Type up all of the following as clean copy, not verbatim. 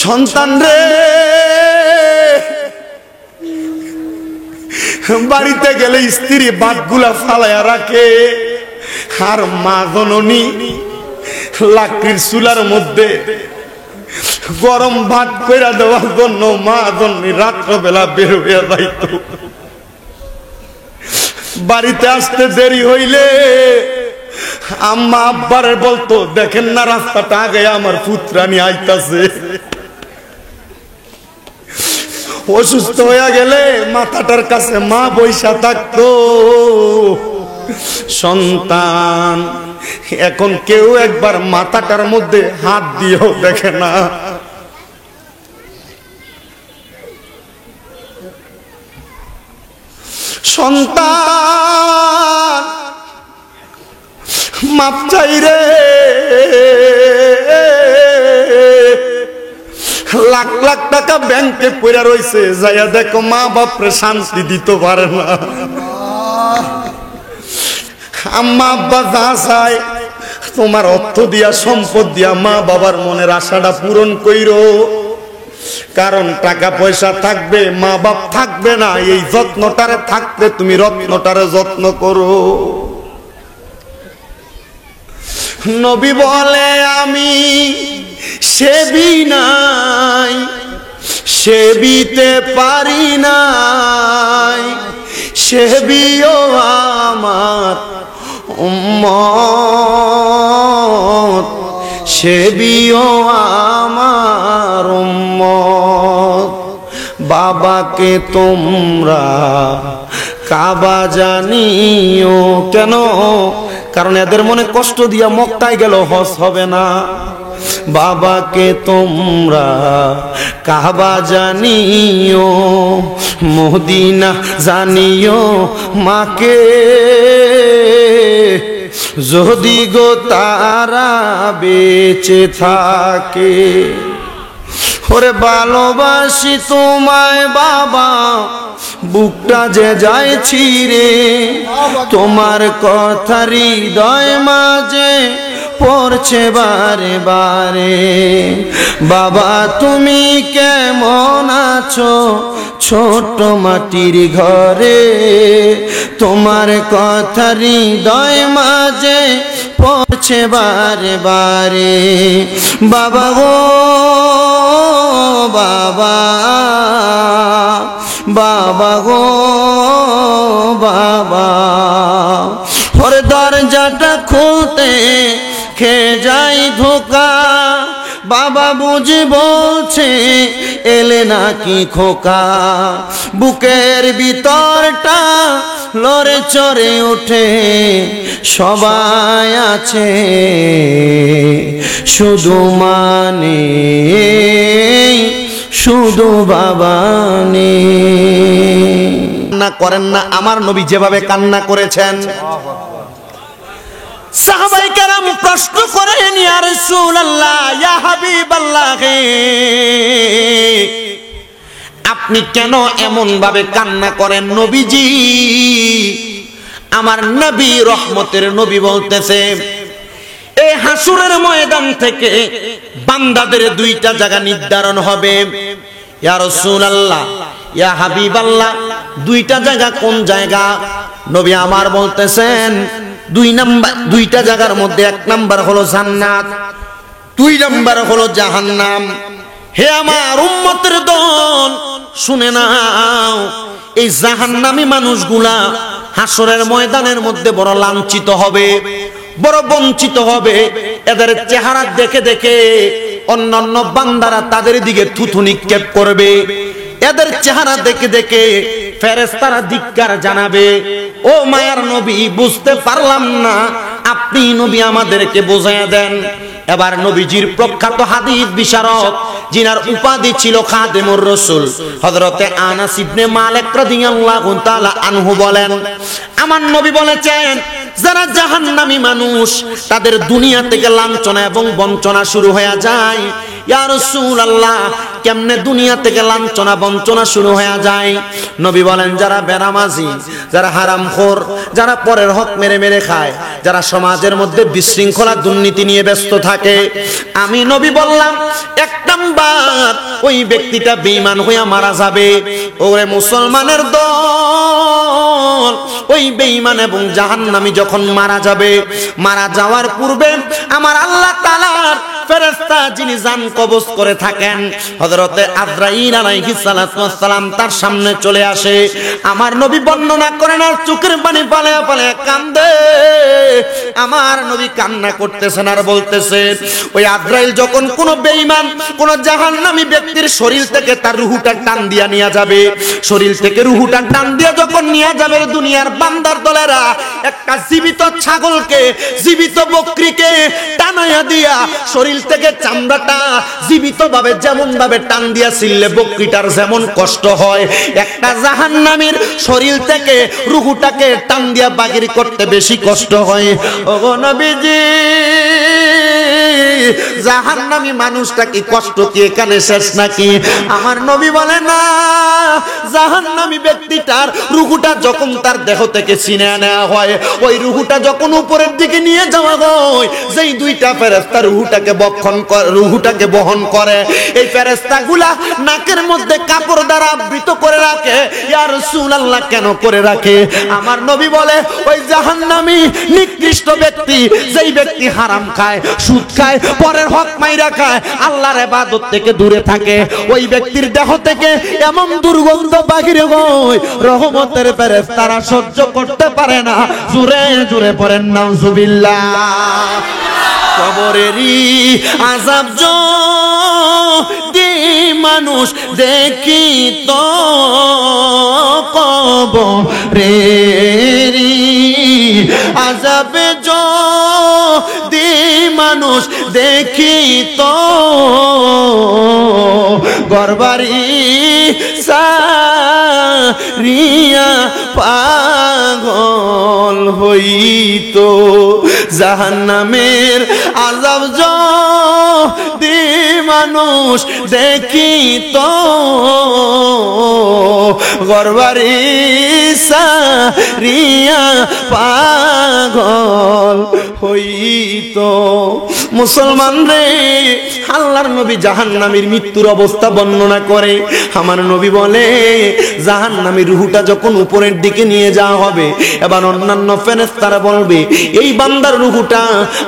সন্তান রে বাড়িতে গেলে স্ত্রী ভাতগুলা ফালাইয়া রাখে, আর মা জননী লাকড়ির চুলার মধ্যে গরম ভাত কইরা দেওয়ার জন্য মা জননী রাত্রবেলা বের হইয়া যাইত। বাড়িতে আসতে দেরি হইলে আম্মা আব্বারে বলতো, দেখেন না রাস্তাটা আগে আমার পুত্রানি আইতাছে। অসুস্থ হইয়া গেলে মাথাটার কাছে মা বইসা থাকতো। সন্তান এখন কেউ একবার মাথাটার মধ্যে হাত দিয়েও দেখে না। সন্তান মাপ চাই রে, লাখ লাখ টাকা ব্যাংকে পড়ে রয়েছে, যাইয়া দেখো মা বাপরে শান্তি দিতে পারে না। আম্মা আব্বা যা চায় তোমার অর্থ দিয়া সম্পদ দিয়া মা বাবার মনের আশাটা পূরণ কইরো, কারণ টাকা পয়সা থাকবে মা বাপ থাকবে না, এই যত্নটারে থাকতে তুমি রত্নটারে যত্ন করো। নবী বলে আমি সেবি নাই, সেবিতে পারি নাই, সেবিও আমার উম্মত, সেবিও আমার উম্মত। বাবাকে তোমরা কাবা জানিও। কেন? কারণ এদের মনে কষ্ট দিয়া মক্কায় গেল হজ হবে না। বাবাকে তোমরা কাবা জানিও, মদিনা জানিও মাকে, যদি গো তারা বেঁচে থাকে। ওরে ভালোবাসি তোমায় বাবা, বুকটা যে যায় ছিঁড়ে, তোমার কথা হৃদয় মাঝে পড়ছে বারে বারে। বাবা তুমি কেমন আছো ছোট মাটির ঘরে, তোমার কথা হৃদয় মাঝে পড়ছে বারে বারে। বাবা গো বাবা, বাবা গো বাবা, ওর দরজাটা খুলতে খেয়ে যাই ধোকা। বাবা বুঝি বলছে এলে নাকি খোকা, বুকের ভিতরটা লড়ে চড়ে ওঠে, সবাই আছে শুধু মানে শুধু বাবা নেই। কান্না করেন না আমার নবী যেভাবে কান্না করেছেন। সাহাবায়ে কেরাম প্রশ্ন করেন, ইয়া রাসূলুল্লাহ, ইয়া হাবিবাল্লাহ, আপনি কেন এমন ভাবে কান্না করেন নবীজি? আমার নবী রহমতের নবী বলতেছে, এই হাসুরের ময়দান থেকে বান্দাদের দুইটা জায়গা নির্ধারণ হবে। ইয়া রাসূলুল্লাহ, ইয়া হাবিবাল্লাহ, দুইটা জায়গা কোন জায়গা? নবী আমার বলতেছেন দুইটা জায়গার মধ্যে এক নাম্বার হলো জান্নাত, 2 নাম্বার হলো জাহান্নাম। হে আমার উম্মতের দল শুনে নাও, এই জাহান্নামী মানুষগুলা হাসরের ময়দানের মধ্যে বড় লাঞ্ছিত হবে, বড় বঞ্চিত হবে। এদের চেহারা দেখে দেখে অন্যান্য বান্দারা তাদের দিকে থুথু নিক্ষেপ করবে। এদের চেহারা দেখে দেখে ফেরেশতারা ধিক্কার জানাবে। ও মায়ার নবী, বুঝতে পারলাম না, আপনি নবী আমাদেরকে বোঝাইয়া দেন। এবার নবীজির প্রখ্যাত হাদিস বিশারদ, যিনার উপাধি ছিল খাদেমুর রাসূল, হযরতে আনাস ইবনে মালিক রাদিয়াল্লাহু তাআলা আনহু বলেন, আমার নবী বলেছেন যারা জাহান্নামী মানুষ তাদের দুনিয়া থেকে লাঞ্ছনা এবং বঞ্চনা শুরু হয়ে যায়। ইয়া রাসূলুল্লাহ, কেমনে দুনিয়া থেকে লাঞ্ছনা বঞ্চনা শুরু হয়ে যায়? নবী বলেন, যারা বেনামাজি, যারা হারামখোর, যারা পরের হক মেরে মেরে খায়, যারা সমাজের মধ্যে বিশৃঙ্খলা দুর্নীতি নিয়ে ব্যস্ত থাকে, আমি নবী বললাম এক নাম্বার ওই ব্যক্তিটা বেঈমান হইয়া মারা যাবে। ওরে মুসলমানের দল, ওই বেঈমান এবং জাহান্নামী যখন মারা যাবে, মারা যাওয়ার পূর্বে আমার আল্লাহ তাআলার ফেরেশতা যিনি জান কবজ করে থাকেন, হযরতে আজরাইল আলাইহিস সালাতু ওয়াস সালাম তার সামনে চলে আসে। আমার নবী বর্ণনা করেন আর চোখের পানি পালায়া পালায়া কান্দে। আমার নবী কান্না করতেছেন আর বলতেছেন, ওই আজরাইল যখন কোন বেঈমান, কোন জাহান্নামী ব্যক্তির শরীর থেকে তার রূহটা টান দিয়া নিয়ে যাবে, শরীর থেকে রূহটা টান দিয়া যখন নিয়ে যাবে, দুনিয়ার বান্দার দলেরা একটা জীবিত ছাগলকে, জীবিত বকরিকে টানায়া দিয়া শরীর থেকে চামড়াটা জীবিত ভাবে যেমন ভাবে টান দিয়া ছিললে বকরিটার যেমন কষ্ট হয়, একটা জাহান্নামীর শরীর থেকে রূহটাকে টান দিয়া বাগির করতে বেশি কষ্ট হয়। ওগো নবীজি, জাহান্নামী মানুষটা কি কষ্ট কি এখানে শেষ নাকি? আমার নবী বলে না, জাহান্নামী ব্যক্তিটার রূহটা যখন তার দেহ থেকে ছিনে নেওয়া হয়, ওই রূহটা যখন উপরের দিকে নিয়ে যাওয়া হয়, যেই দুইটা ফেরেশতা রূহটাকে বহন করে, এই ফেরেশতাগুলা নাকের মধ্যে কাপড় দ্বারা আবৃত করে রাখে। ইয়া রাসূলুল্লাহ, কেন করে রাখে? আমার নবী বলে, ওই জাহান্নামী নিকৃষ্ট ব্যক্তি, যেই ব্যক্তি হারাম খায়, সুদ খায়, পরের হক মাইরা খায়, আল্লাহর ইবাদত থেকে দূরে থাকে, ওই ব্যক্তির দেহ থেকে এমন দুর্গন্ধ বাহিরে হয়, রহমতের ফেরেশতারা সহ্য করতে পারে না। জোরে জোরে পড়েন নাউজুবিল্লাহ। কবরেরই আযাব যদি মানুষ দেখি তো, কবরেরই আযাবে যদি মানুষ দেখি তো, ঘরবাড়ি সারিয়া পাগল হইতো। জাহান্নামের আযাব যদি মানুষ দেখিত, ঘরবাড়ি সারিয়া পাগল হইতো। মুসলমান রে, আল্লাহর নবী জাহান্নামীর মৃত্যুর অবস্থা বর্ণনা করে। আমার নবী বলে, জাহান্নামীর রূহটা যখন উপরের দিকে নিয়ে যাওয়া হবে, এবার অন্যান্য ফেরেশতারা বলবে, এই বান্দার রূহটা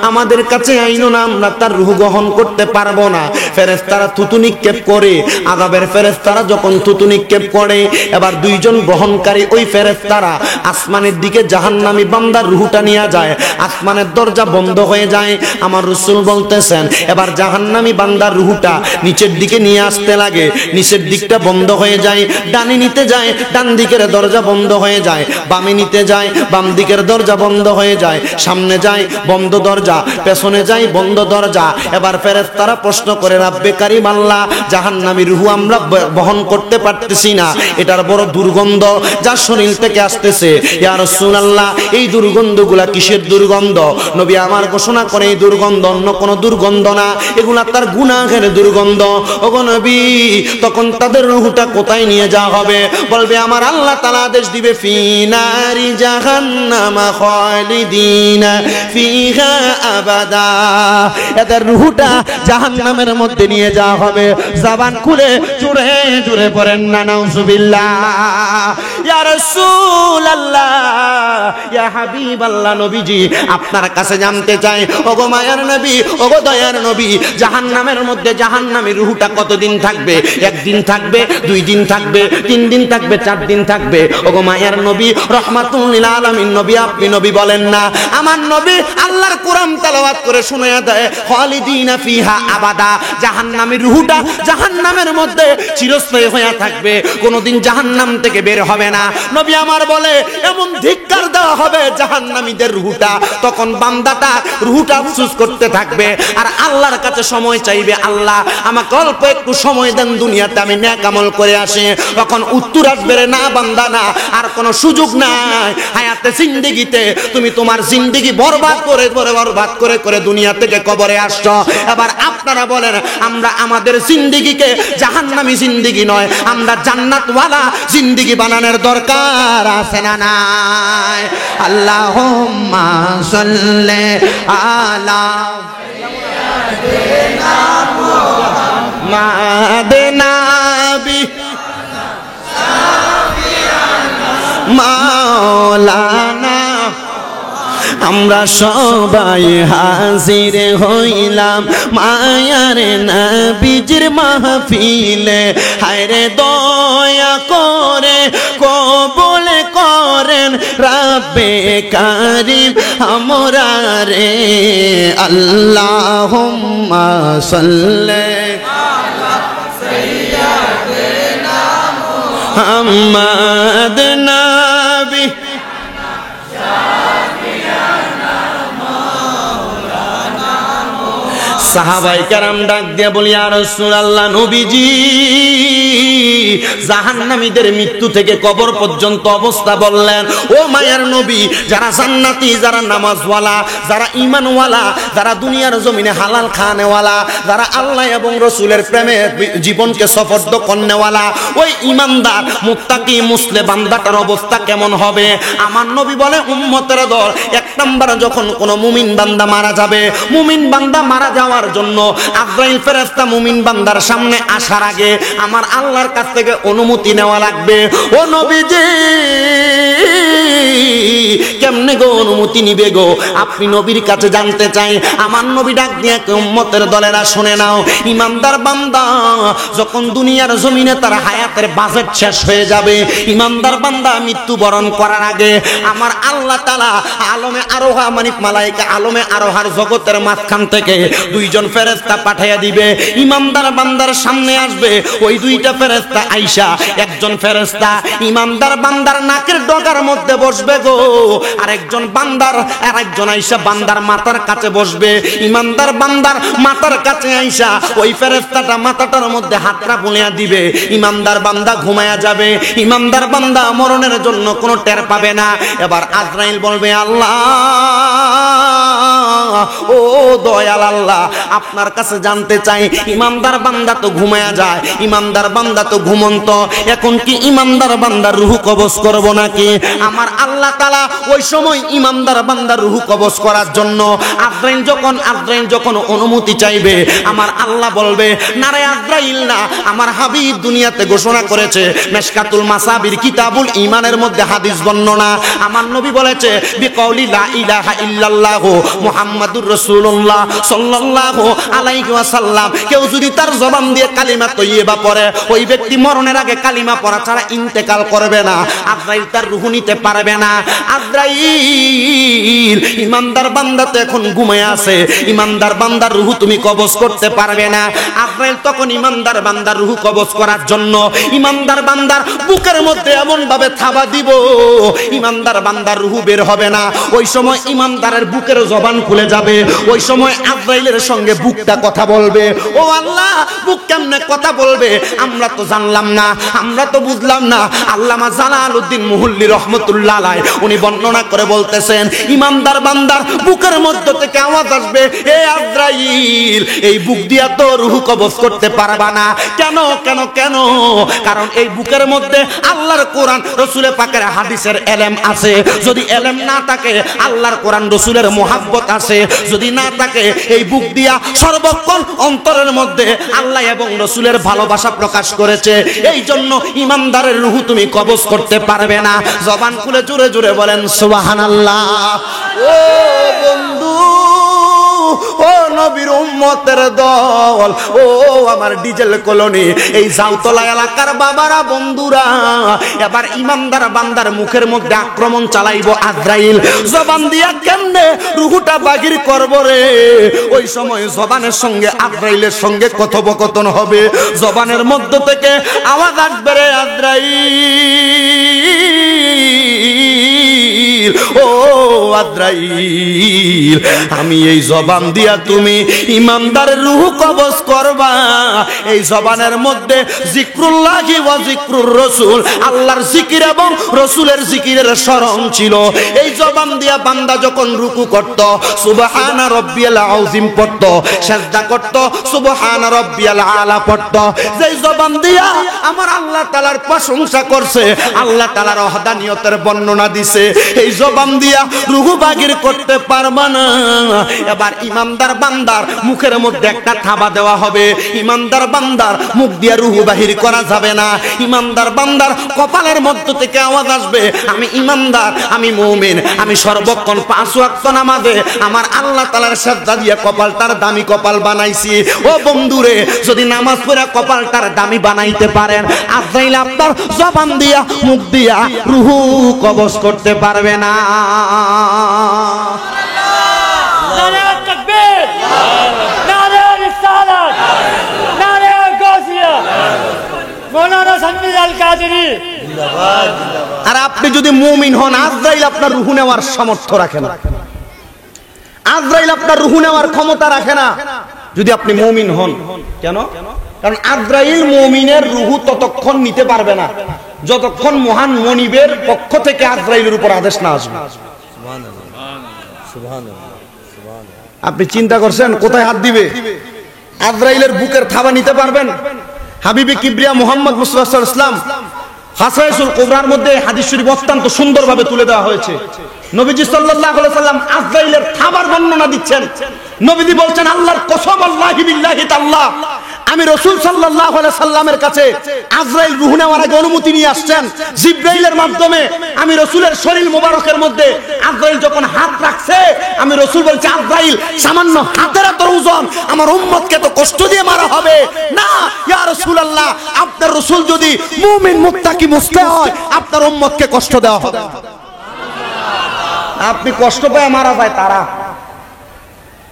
আমাদের কাছে আইনো না, আমরা তার রূহ গ্রহণ করতে পারবো না। ফেরেশতারা থুতু নিক্ষেপ করে, আযাবের ফেরেশতারা যখন থুতু নিক্ষেপ করে, এবার দুইজন গ্রহণকারী ওই ফেরেশতারা আসমানের দিকে জাহান্নামী বান্দার রূহটা নিয়ে যায়, আসমানের দরজা বন্ধ হয়ে যায়। আমার রাসূল বলতেছেন, এবার জাহান্নামী বান্দার রূহটা নিচের দিকে নিয়ে আসতে লাগে, নিচের দিকটা বন্ধ হয়ে যায়, ডানে নিতে যায়, ডান দিকের দরজা বন্ধ হয়ে যায়, বামে নিতে যায়, বাম দিকের দরজা বন্ধ হয়ে যায়, সামনে যায় বন্ধ দরজা, পেছনে যায় বন্ধ দরজা। এবার ফেরেশতারা প্রশ্ন করে, রাব্বে কারীম আল্লাহ, জাহান্নামী রূহ আমরা বহন করতে পারতেছি না, এটার বড় দুর্গন্ধ যার শরীর থেকে আসতেছে। ইয়া রাসূলুল্লাহ, এই দুর্গন্ধগুলা কিসের দুর্গন্ধ? নবী আমার ঘোষণা করে, এই দুর্গন্ধ অন্য কোনো দুর্গন্ধ না, এগুলা তার গুনাহের দুর্গন্ধ। ওগো নবী, তখন তাদের রূহটা কোথায় নিয়ে যাওয়া হবে? বলবে, আমার আল্লাহ তাআলা আদেশ দিবে, ফি নারি জাহান্নাম খালিদিনা ফিহা আবাদা। এদের রূহটা জাহান্নামের মধ্যে নিয়ে যাওয়া হবে। জবান খুলে জোরে জোরে পড়েন না নাউজুবিল্লাহ। ইয়া রাসূলুল্লাহ, ইয়া হাবিবাল্লাহ, নবীজি আপনার কাছে জানতে চাই, ওগো মায়ার নবী, ওগো দয়ার নবী, জাহান্নামের মধ্যে জাহান্নামীর রূহটা কতদিন থাকবে? একদিন থাকবে, 2 দিন থাকবে, 3 দিন থাকবে, 4 দিন থাকবে? ওগো মায়ার নবী, রাহমাতুল লিল আলামিন নবী, আপনি নবী বলেন না? আমার নবী আল্লাহর কোরআন তেলাওয়াত করে শুনায়া দেয়, খালিদিনা ফিহা আবাদা, জাহান্নামী রূহটা জাহান্নামের মধ্যে চিরস্থায়ী হয়ে থাকবে, কোনোদিন জাহান্নাম থেকে বের হবে না। নবী আমার বলে এমন ধিক্কার দেওয়া হবে জাহান্নামীদের রূহটা, তখন বান্দাটা রূহটা আফসোস করতে থাকবে আর আল্লাহর কাছে সময় চাইবে, আল্লাহ আমাকে অল্প একটু সময় দেন, দুনিয়াতে আমি নেক আমল করে আসি। তখন উত্তর আসবে রে না বান্দা না, আর কোনো সুযোগ নাই। হায়াতে জিন্দেগিতে তুমি তোমার জিন্দেগি বরবাদ করে করে দুনিয়া থেকে কবরে আসছো। এবার আপনারা বলেন আমরা আমাদের জিন্দেগিকে জাহান্নামী জিন্দেগি নয়, আমরা জান্নাতওয়ালা জিন্দেগি বানানোর দরকার আছে না নাই? আল্লাহুম্মা সাল্লি আলা মাওলানা। আমরা সবাই হাজির হইলাম মায়ার নবীজির মাহফিলে, হায়রে দয়া করে কবুল করেন রব্বে কারীম আমরা রে। আল্লাহুম্মা সাল্লি আলা সাইয়্যিদিনা মুহাম্মদ নবী সাহাবায়ে কেরাম ডাক দিয়ে বলি ইয়া রাসূলুল্লাহ, নবীজি জাহান্নামীদের মৃত্যু থেকে কবর পর্যন্ত অবস্থা বললেন। ও মায়ের নবী, যারা জান্নাতি, যারা নামাজওয়ালা, যারা ঈমানওয়ালা, যারা দুনিয়ার জমিনে হালাল খানেওয়ালা, যারা আল্লাহ এবং রাসূলের প্রেমে জীবনকে সফর্দ করনেওয়ালা, ওই ঈমানদার মুত্তাকি মুসলিম বান্দাটার অবস্থা কেমন হবে? আমার নবী বলে উম্মতের দল, এক নাম্বার যখন কোন মুমিন বান্দা মারা যাবে, মুমিন বান্দা মারা যাওয়ার জন্য আজরাইল ফেরেশতা মুমিন বান্দার সামনে আসার আগে আমার আল্লাহর কাছ থেকে অনুমতি নেওয়া লাগবে। ও নবীজি কেমনে গো অনুমতি নিবে গো? আপনি নবীর কাছে জানতে চাই। আমার নবী ডাক দিয়ে উম্মতের দলেরা শুনে নাও, ইমানদার বান্দা যখন দুনিয়ার জমিনে তার হায়াতের বাজেট শেষ হয়ে যাবে, ইমানদার বান্দা মৃত্যুবরণ করার আগে আমার আল্লাহ তাআলা আলমে আরোহা মানিক মালায়েকা আলমে আরোহার জগতের মাঝখান থেকে দুইজন ফেরেশতা পাঠিয়ে দিবে। ইমানদার বান্দার সামনে আসবে ওই দুইটা ফেরেশতা আইসা, একজন ফেরেশতা ইমানদার বান্দার নাকের ডগার মধ্যে বসবে গো, আর একজন বান্দার আর একজন আইসা বান্দার মাথার কাছে বসবে। ইমানদার বান্দার মাথার কাছে আইসা ওই ফেরেশতাটা মাথাটার মধ্যে হাতটা বুলিয়ে দিবে। ইমানদার বান্দা ঘুমায়া যাবে, ইমানদার বান্দা মরণের জন্য কোনো টের পাবে না। এবার আজরাইল বলবে আল্লাহ, ও দয়াল আল্লাহ, আপনার কাছে জানতে চাই, ইমানদার বান্দা তো ঘুমায়া যায়, ইমানদার বান্দা তো ঘুমন্ত, এখন কি ইমানদার বান্দার রূহ কবজ করব নাকি? আমার আল্লাহ তাআলা ওই সময় ইমানদার বান্দার রূহ কবজ করার জন্য আজরাইল যখন অনুমতি চাইবে, আমার আল্লাহ বলবে না রে আজরাইল না, আমার হাবিব দুনিয়াতে ঘোষণা করেছে, মিশকাতুল মাসাবির কিতাবুল ঈমানের মধ্যে হাদিস বর্ণনা, আমার নবী বলেছে বিকাউলি লা ইলাহা ইল্লাল্লাহু মুহাম্মাদুর রাসূলুল্লাহ সাল্লাল্লাহু আলাইহি ওয়াসাল্লাম, কেউ যদি তার জবান দিয়ে কালিমা তৈয়বা পড়ে, ওই ব্যক্তি মরণের আগে কালিমা পড়া ছাড়া ইন্তেকাল করবে না, আজরাইল তার রূহ নিতে পারবে না। আজরাইল, ইমানদার বান্দা তো এখন ঘুমিয়ে আছে, ইমানদার বান্দার রূহ তুমি কবজ করতে পারবে না। আজরাইল তখন ইমানদার বান্দার রূহ কবজ করার জন্য ইমানদার বান্দার বুকের মধ্যে এমন ভাবে থাবা দিব, ইমানদার বান্দার রূহ বের হবে না। ওই সময় ইমানদারের বুকের জবান খুলে যাবে, ওই সময় আজরাইলের সঙ্গে বুকটা কথা বলবে। ও আল্লাহ, বুক কেমনে কথা বলবে আমরা তো জানলাম না, আমরা তো বুঝলাম না। আল্লামা জালালউদ্দিন মুহুল্লি রহমতুল্লাহ আলাইহি উনি বর্ণনা করে বলতেছেন, ইমানদার বান্দার বুকের মধ্য থেকে আওয়াজ আসবে, হে আজরাইল, এই বুক দিয়া তো রূহ কবজ করতে পারবা না। কেন কেন কেন? কারণ এই বুকের মধ্যে আল্লাহর কোরআন রাসূলের পাকের হাদিসের এলেম আছে। যদি এলেম না থাকে, আল্লাহর কোরআন রাসূলের মুহাব্বত আছে যদি না থাকে, এই বুক দিয়া সর্বক্ষণ অন্তরের মধ্যে আল্লাহ এবং রাসূলের ভালোবাসা প্রকাশ করেছে। এই জন্য ইমানদারের রূহ তুমি কবজ করতে পারবে না। জবান খুলে জোরে জোরে বলেন সুবহানাল্লাহ। ও বন্ধু, ও নবীর উম্মতের দল, ও আমার ডিজেল কলোনি, এই জাউতলা এলাকার বাবারা বন্ধুরা, এবার ইমানদার বান্দার মুখের মধ্যে আক্রমণ চালাইবো আজরাইল। জবান দিয়া কেমনে রুহুটা বাগির করব রে? ওই সময় জবানের সঙ্গে আজরাইলের সঙ্গে কথোপকথন হবে। জবানের মধ্য থেকে আওয়াজ আসবে, রে আজরাইল, ও আজরাইল, আমি এই জবান দিয়া তুমি ইমানদারের রূহ কবজ করবা। এই জবানের মধ্যে জিক্রুল্লাহি ওয়া জিক্রুর রাসূল, আল্লাহর জিকির এবং রাসূলের জিকিরের স্মরণ ছিল। এই জবান দিয়া বান্দা যখন রুকু করত সুবহানা রাব্বিয়াল আযীম পড়ত, সিজদা করত সুবহানা রাব্বিয়াল আলা পড়ত। যেই জবান দিয়া আমার আল্লাহ তাআলার প্রশংসা করছে, আল্লাহ তাআলার ওহদানিয়তের বর্ণনা দিছে, এই জবান দিয়া রূহ বাগির করতে পারবা না। এবার ইমানদার বান্দার মুখের মধ্যে একটা থাবা দেওয়া হবে। ইমানদার বান্দার মুখ দিয়ে রূহ বাহির করা যাবে না। ইমানদার বান্দার কপালের মধ্য থেকে আওয়াজ আসবে, আমি ইমানদার, আমি মুমিন, আমি সর্বক্ষণ 5 ওয়াক্ত নামাজে আমার আল্লাহ তাআলার সাজদা দিয়ে কপালটার দামি কপাল বানাইছি। ও বন্ধুরে, যদি নামাজ পড়ে কপালটার দামি বানাইতে পারেন, আজরাইল আপনার জবান দিয়া মুখ দিয়া রূহ কবজ করতে পারবে না। নারে তাকবীর, নারে রিসালাত, নারে গাউসিয়া, মওলানা সামিল আল কাদেরী জিন্দাবাদ। আর আপনি যদি মুমিন হন, আজরাইল আপনার রূহ নেওয়ার সামর্থ্য রাখে না, আজরাইল আপনার রূহ নেওয়ার ক্ষমতা রাখে না যদি আপনি মুমিন হন। কেন? কারণ আজরাইল মুমিনের রূহ ততক্ষণ নিতে পারবে না যতক্ষণ মহান মনিবের পক্ষ থেকে আজরাইলের উপর আদেশ না আসবে। আপনি চিন্তা করছেন কোথায় হাত দিবে? আজরাইলের বুকের থাবা নিতে পারবেন? হাবিবে কিবরিয়া মুহাম্মদ মুস্তাফা সাল্লাল্লাহু আলাইহি ওয়াসাল্লাম হাসাইসুল কুবরার মধ্যে হাদিস শরীফ অত্যন্ত সুন্দরভাবে তুলে দেওয়া হয়েছে। নবীজি সাল্লাল্লাহু আলাইহি ওয়াসাল্লাম আজরাইলের থাবার বর্ণনা দিচ্ছেন। নবীজি বলছেন, আল্লাহর কসম, আল্লাহি বিল্লাহি তাআলা, আমি রাসূল সাল্লাল্লাহু আলাইহি সাল্লামের কাছে আজরাইল রূহ নেওয়ার আগে অনুমতি নিয়ে আসছেন জিবরাইলের মাধ্যমে। আমি রাসূলের শরীর মোবারকের মধ্যে আজরাইল যখন হাত রাখছে, আমি রাসূল বলছি, আজরাইল সামান্য হাতের এত ওজন, আমার উম্মতকে তো কষ্ট দিয়ে মারা হবে না। ইয়া রাসূলুল্লাহ, আপনার রাসূল যদি মুমিন মুত্তাকি মুসলিম হয়, আপনার উম্মতকে কষ্ট দেওয়া হবে। আপনি কষ্ট পেয়ে মারা যায় তারা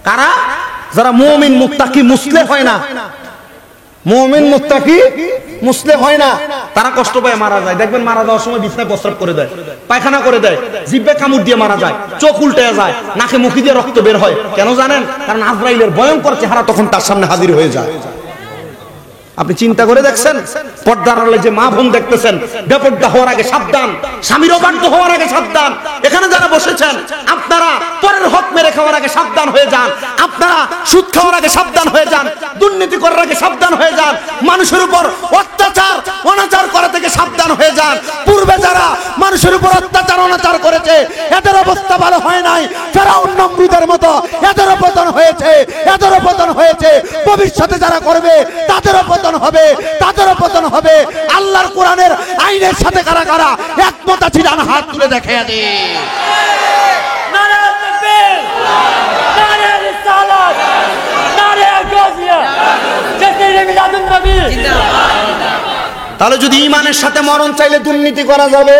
কারা? যারা মুমিন মুত্তাকি মুসলিম হয় না। মুমিন মুত্তাকি মুসলিম হয় না, তারা কষ্ট পেয়ে মারা যায়। দেখবেন মারা যাওয়ার সময় বিছনায় প্রস্রাব করে দেয়, পায়খানা করে দেয়, জিহ্বে কামড় দিয়ে মারা যায়, চোখ উল্টে যায়, নাকে মুখে দিয়ে রক্ত বের হয়। কেন জানেন? কারণ আজরাইলের ভয়ঙ্কর চেহারা তখন তার সামনে হাজির হয়ে যায়। আপনি চিন্তা করে দেখছেন? পর্দার আড়ালে যে মা বোন দেখতেছেন, বেপর্দা হওয়ার আগে সাবধান, স্বামীর অবাধ্য হওয়ার আগে সাবধান। এখানে যারা বসেছেন, আপনারা পরের হক মেরে খাওয়ার আগে সাবধান হয়ে যান, আপনারা সুদ খাওয়ার আগে সাবধান হয়ে যান, দুর্নীতি করার আগে সাবধান হয়ে যান, মানুষের উপর অত্যাচার অনাচার করা থেকে সাবধান হয়ে যান। পূর্বে যারা মানুষের উপর অত্যাচার অনাচার করেছে, এদের অবস্থা ভালো হয় নাই। ফেরাউন নমরুদের মতো এদেরও পতন হয়েছে, এদেরও পতন হয়েছে। ভবিষ্যতে যারা করবে তাদেরও পতন হবে, তাদেরও পতন হবে। আল্লাহর কোরআনের আইনের সাথে কারা কারা একমত আছে, ডান হাত তুলে দেখিয়ে দে। নারে তাকবীর, নারে রিসালাত, নারে গাউসিয়া, জাসিরে মিলাদুন নবী জিন্দাবাদ। তাহলে যদি ইমানের সাথে মরণ চাইলে দুর্নীতি করা যাবে?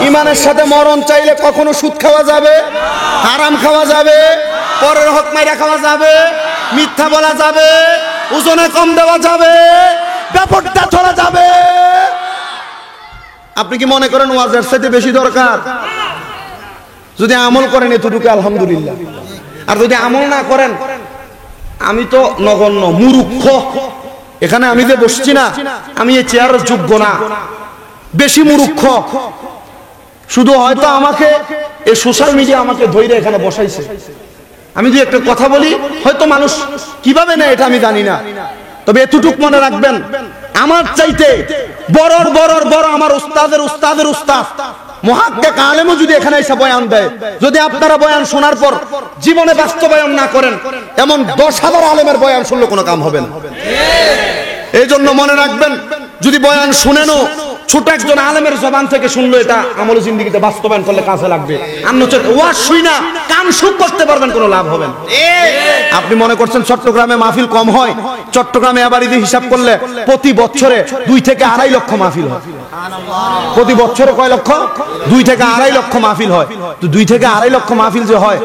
ইমানের সাথে মরণ চাইলে কখনো সুদ খাওয়া যাবে, হারাম খাওয়া যাবে, পরের হক মাইরা খাওয়া যাবে, মিথ্যা বলা যাবে, ওজনে কম দেওয়া যাবে, ব্যাপারটা চলা যাবে। আপনি কি মনে করেন ওয়াজের সাথে বেশি দরকার? যদি আমল করেন এতটুকু আলহামদুলিল্লাহ, আর যদি আমল না করেন, আমি তো নগণ্য মূর্খ। এখানে আমি যে বসছি না, আমি এই চেয়ারের যোগ্য না, বেশি মূর্খ। শুধু হয়তো আমাকে এই সোশ্যাল মিডিয়া আমাকে ধৈর্য এখানে বসাইছে। আমি যদি একটা কথা বলি, হয়তো মানুষ কিভাবে নেয় এটা আমি জানি না, তবে এতটুকু মনে রাখবেন, আমার চাইতে বড় আমার উস্তাদের উস্তাদের উস্তাদ মুহাক্কিক আলেমও যদি এখানে এসে বয়ান দেয়, যদি আপনারা বয়ান শোনার পর জীবনে বাস্তবায়ন না করেন, এমন 10,000 আলেমের বয়ান শুনলে কোনো কাম হবে না। এই জন্য মনে রাখবেন, যদি বয়ান শুনেনও ছোট একজন আলেমের জবান থেকে শুনলো এটা আমল জিন্দেগিতে বাস্তবায়ন করলে কাজে লাগবে, আর নচেত ওয়াজ শুই না কান সুখ করতে পারবেন, কোনো লাভ হবে না। আপনি মনে করছেন চট্টগ্রামে মাহফিল কম হয়? চট্টগ্রামে আবার ঈদে হিসাব করলে প্রতি বছরে 2 থেকে 2.5 লক্ষ মাহফিল হয়। প্রতি বছরে কয় লক্ষ? 2 থেকে 2.5 লক্ষ মাহফিল হয়। তো 2 থেকে 2.5 লক্ষ মাহফিল যে হয়,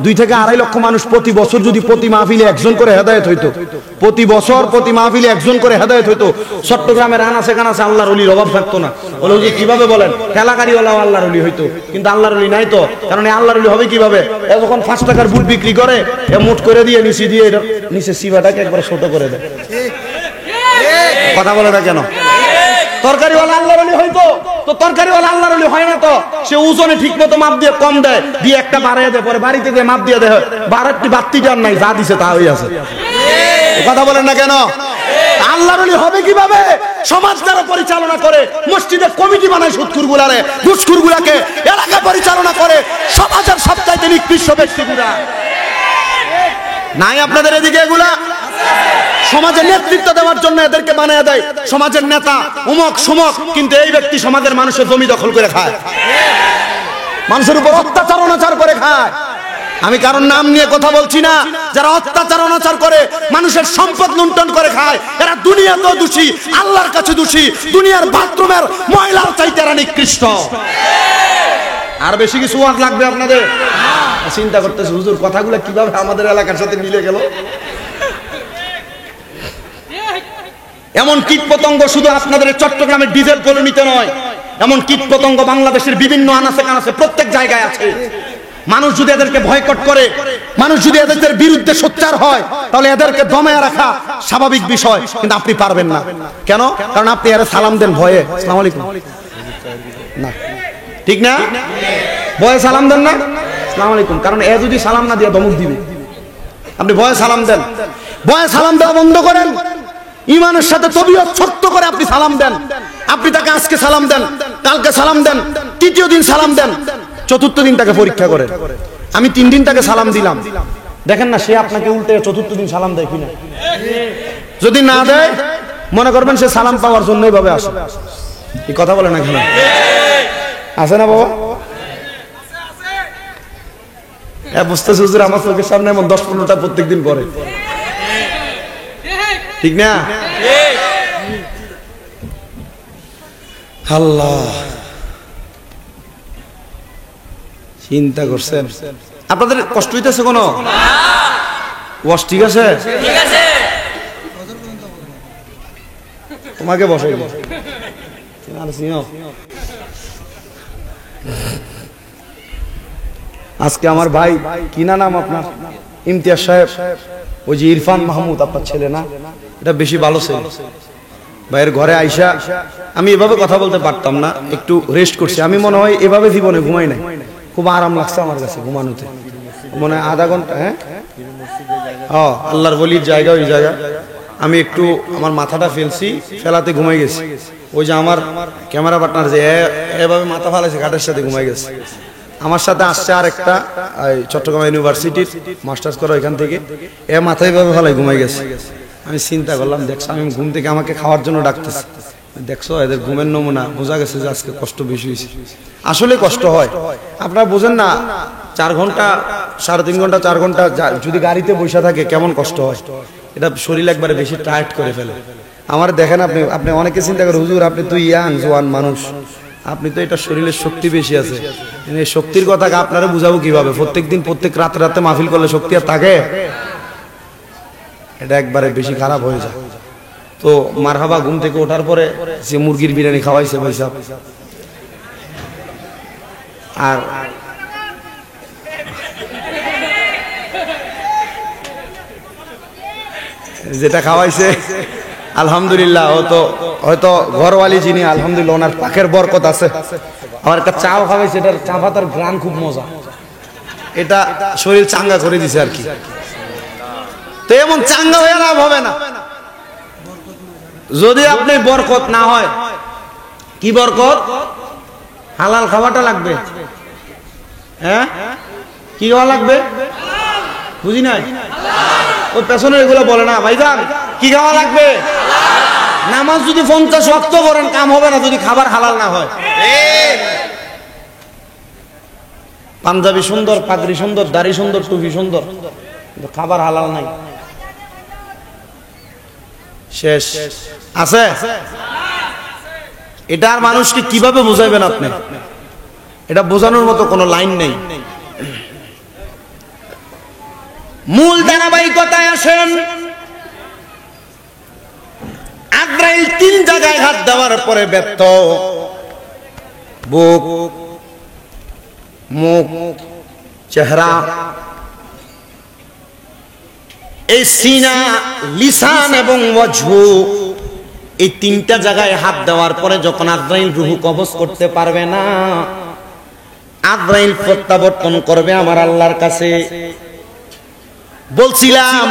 2 থেকে 2.5 লক্ষ মানুষ প্রতি বছর যদি প্রতি মাহফিলে একজন করে হেদায়েত হইতো, প্রতি বছর প্রতি মাহফিলে একজন করে হেদায়েত হইতো, চট্টগ্রামের আনাচে কানাচে আল্লাহর ওলির অভাব থাকতো না। বলে যে কিভাবে বলেন, ঠেলাগাড়িওয়ালাও আল্লাহর ওলি হইতো, কিন্তু আল্লাহর ওলি নাই তো। কারণ এই আল্লাহর ওলি হবে কিভাবে? এ যখন 5 টাকার বুট বিক্রি করে, এ মুট করে দিয়ে নিচে দিয়ে নিচে সিবাটাকে একবার ছোট করে দেয়। কথা বলে না কেন? তরকারিওয়ালা আল্লাহর ওলি হইতো, তো তরকারিওয়ালা আল্লাহর ওলি হয় না তো। সে ওজনে ঠিক মতো মাপ দিয়ে কম দেয়, দিয়ে একটা বাড়াইয়া দেয়, পরে বাড়িতে দিয়ে মাপ দিয়ে দেয়, বাড়াটি বাড়তিটার নাই, যা দিছে তা হয়ে আছে। কথা বলেন না কেন? আল্লাহর ওলি হবে কিভাবে? সমাজ যারা পরিচালনা করে, মসজিদে কমিটি বানায় সুদখুরগুলারে, ঘুষখুরগুলাকে, এলাকা পরিচালনা করে, সমাজের সবচাইতে নিকৃষ্ট ব্যক্তিগুলা নাই আপনাদের এদিকে? এগুলা সমাজের নেতৃত্ব দেওয়ার জন্য এদেরকে বানিয়ে দেয় সমাজের নেতা, উমক সুমক, কিন্তু এই ব্যক্তি সমাজের মানুষের জমি দখল করে খায়, মানুষের উপর অত্যাচার অনাচার করে খায়। আমি কারণ নাম নিয়ে কথা বলছি না, যারা অত্যাচার অনাচার করে মানুষের সম্পদ লুণ্ঠন করে খায়, এরা দুনিয়াতেও দোষী, আল্লাহর কাছে দোষী, দুনিয়ার বাথরুমের ময়লার চাইতে এরা নিকৃষ্ট। আর বেশি কিছু ওয়াজ লাগবে আপনাদের? চিন্তা করতেছে হুজুর কথাগুলো কিভাবে আমাদের এলাকার সাথে মিলে গেল। এমন কীট পতঙ্গ শুধু আপনাদের চট্টগ্রামের ডিজেল কলোনিতে নয়, এমন কীট পতঙ্গ বাংলাদেশের বিভিন্ন আনাচে কানাচে প্রত্যেক জায়গায় আছে। মানুষ যদি এদেরকে ভয়কট করে, মানুষ যদি এদের বিরুদ্ধে সোচ্চার হয়, তাহলে এদেরকে দমায় রাখা স্বাভাবিক বিষয়, কিন্তু আপনি পারবেন না। কেন? কারণ আপনি এর সালাম দেন ভয়ে, আসসালামু আলাইকুম না, ঠিক না? ভয়ে সালাম দেন না, আসসালামু আলাইকুম, কারণ এ যদি সালাম না দিয়ে ধমক দিবে। আপনি ভয়ে সালাম দেন, ভয়ে সালাম দেওয়া বন্ধ করেন। ইমানের সাথে তবিয়ত শক্ত করে আপনি সালাম দেন। আপনি তাকে আজকে সালাম দেন, কালকে সালাম দেন, তৃতীয় দিন সালাম দেন, চতুর্থ দিন তাকে পরীক্ষা করেন। আমি 3 দিন তাকে সালাম দিলাম, দেখেন না সে আপনাকে উল্টে চতুর্থ দিন সালাম দেয় কিনা। যদি না দেয়, মনে করবেন সে সালাম পাওয়ার জন্য এইভাবে আসে। এই কথা বলে না কেন? আছে না বাবা? বুঝতেছে হুজুর আমার চোখের সামনে এমন 10-15টা প্রত্যেক দিন করে, ঠিক না? আল্লাহ, চিন্তা করছেন? আপনাদের কষ্ট হইতেছে কোনো? ওয়াজ ঠিক আছে? তোমাকে বসাই আজকে আমার ভাই, কি না নাম আপনার? ইমতিয়াজ সাহেব, ওই যে ইরফান মাহমুদ আপনার ছেলে না, এটা বেশি ভালো ছেলে। ভাইয়ের ঘরে আইসা আমি এভাবে কথা বলতে পারতাম না, একটু রেস্ট করছি। আমি মনে হয় এভাবে জীবনে ঘুমাই নাই, খুব আরাম লাগছে আমার কাছে ঘুমানোতে। মনে হয় আধা ঘন্টা, হ্যাঁ আল্লাহর বলির জায়গা, ওই জায়গা আমি একটু আমার মাথাটা ফেলছি, ফেলাতে ঘুমাই গেছি। ওই যে আমার ক্যামেরা পার্টনার যে এভাবে মাথা ফালাইছে, ঘাটের সাথে ঘুমাই গেছে। আমার সাথে আসছে আর একটা চট্টগ্রাম ইউনিভার্সিটির মাস্টার্স করা, এখান থেকে এ মাথায় এভাবে ফেলাই ঘুমাই গেছে। আমি চিন্তা করলাম, দেখছো আমি ঘুম থেকে আমাকে খাওয়ার জন্য ডাকতেছি, দেখছো এদের ঘুমের নমুনা, বোঝা গেছে যে আজকে কষ্ট বেশি হয়েছে। আসলে কষ্ট হয়, আপনারা বোঝেন না। 4 ঘন্টা, 3.5 ঘন্টা, 4 ঘন্টা যদি গাড়িতে বসে থাকে কেমন কষ্ট হয়। এটা শরীর একবারে বেশি টায়ার্ড করে ফেলে। আমার দেখেন, আপনি অনেকে চিন্তা করেন হুজুর আপনি তো ইয়াং জোয়ান মানুষ, আপনি তো এটা শরীরের শক্তি বেশি আছে। এই শক্তির কথা আপনারা বুঝাবো কিভাবে? প্রত্যেকদিন প্রত্যেক রাতে মাহফিল করলে শক্তি আর থাকে? এটা একবারে বেশি খারাপ হয়ে যায়। তো মারহাবা ঘুম থেকে ওঠার পরে যে মুরগির বিরিয়ানি খাওয়াইছে ভাই সাহেব, আর যেটা খাওয়াইছে আলহামদুলিল্লাহ, হয়তো ঘরওয়ালি যিনি, আলহামদুলিল্লাহ ওনার পাখের বরকত আছে। আমার একটা চাও খাওয়াইছে, এটার চা পাতার গ্রান খুব মজা, এটা শরীর চাঙ্গা করে দিছে আর কি। তো এমন চাঙ্গা হয়ে লাভ হবে না যদি আপনি বরকত না হয়। কি বরকত? হালাল খাওয়াটা লাগবে। হ্যাঁ, কি খাওয়া লাগবে? বুঝি নাই, ওই পেছনে এগুলো বলে না ভাইজান, কি খাওয়া লাগবে? নামাজ যদি 50 ওয়াক্ত করেন কাম হবে না যদি খাবার হালাল না হয়। পাঞ্জাবি সুন্দর, পাগড়ি সুন্দর, দাড়ি সুন্দর, টুপি সুন্দর, কিন্তু খাবার হালাল নাই, শেষ। আছে এটা আর মানুষকে কিভাবে বুঝাইবেন আপনি? এটা বোঝানোর মতো কোনো লাইন নেই। মূল ধারাবাহিকতায় আসেন। আজরাইল 3 জায়গায় হাত দেওয়ার পরে ব্যর্থ। বুক, মুখ, চেহারা, এই সিনা, লিসান এবং ওয়াজহু, এই 3টা জায়গায় হাত দেওয়ার পরে যখন আজরাইল রূহ কবজ করতে পারবে না, আজরাইল প্রত্যাবর্তন করবে আমার আল্লাহর কাছে। বলছিলাম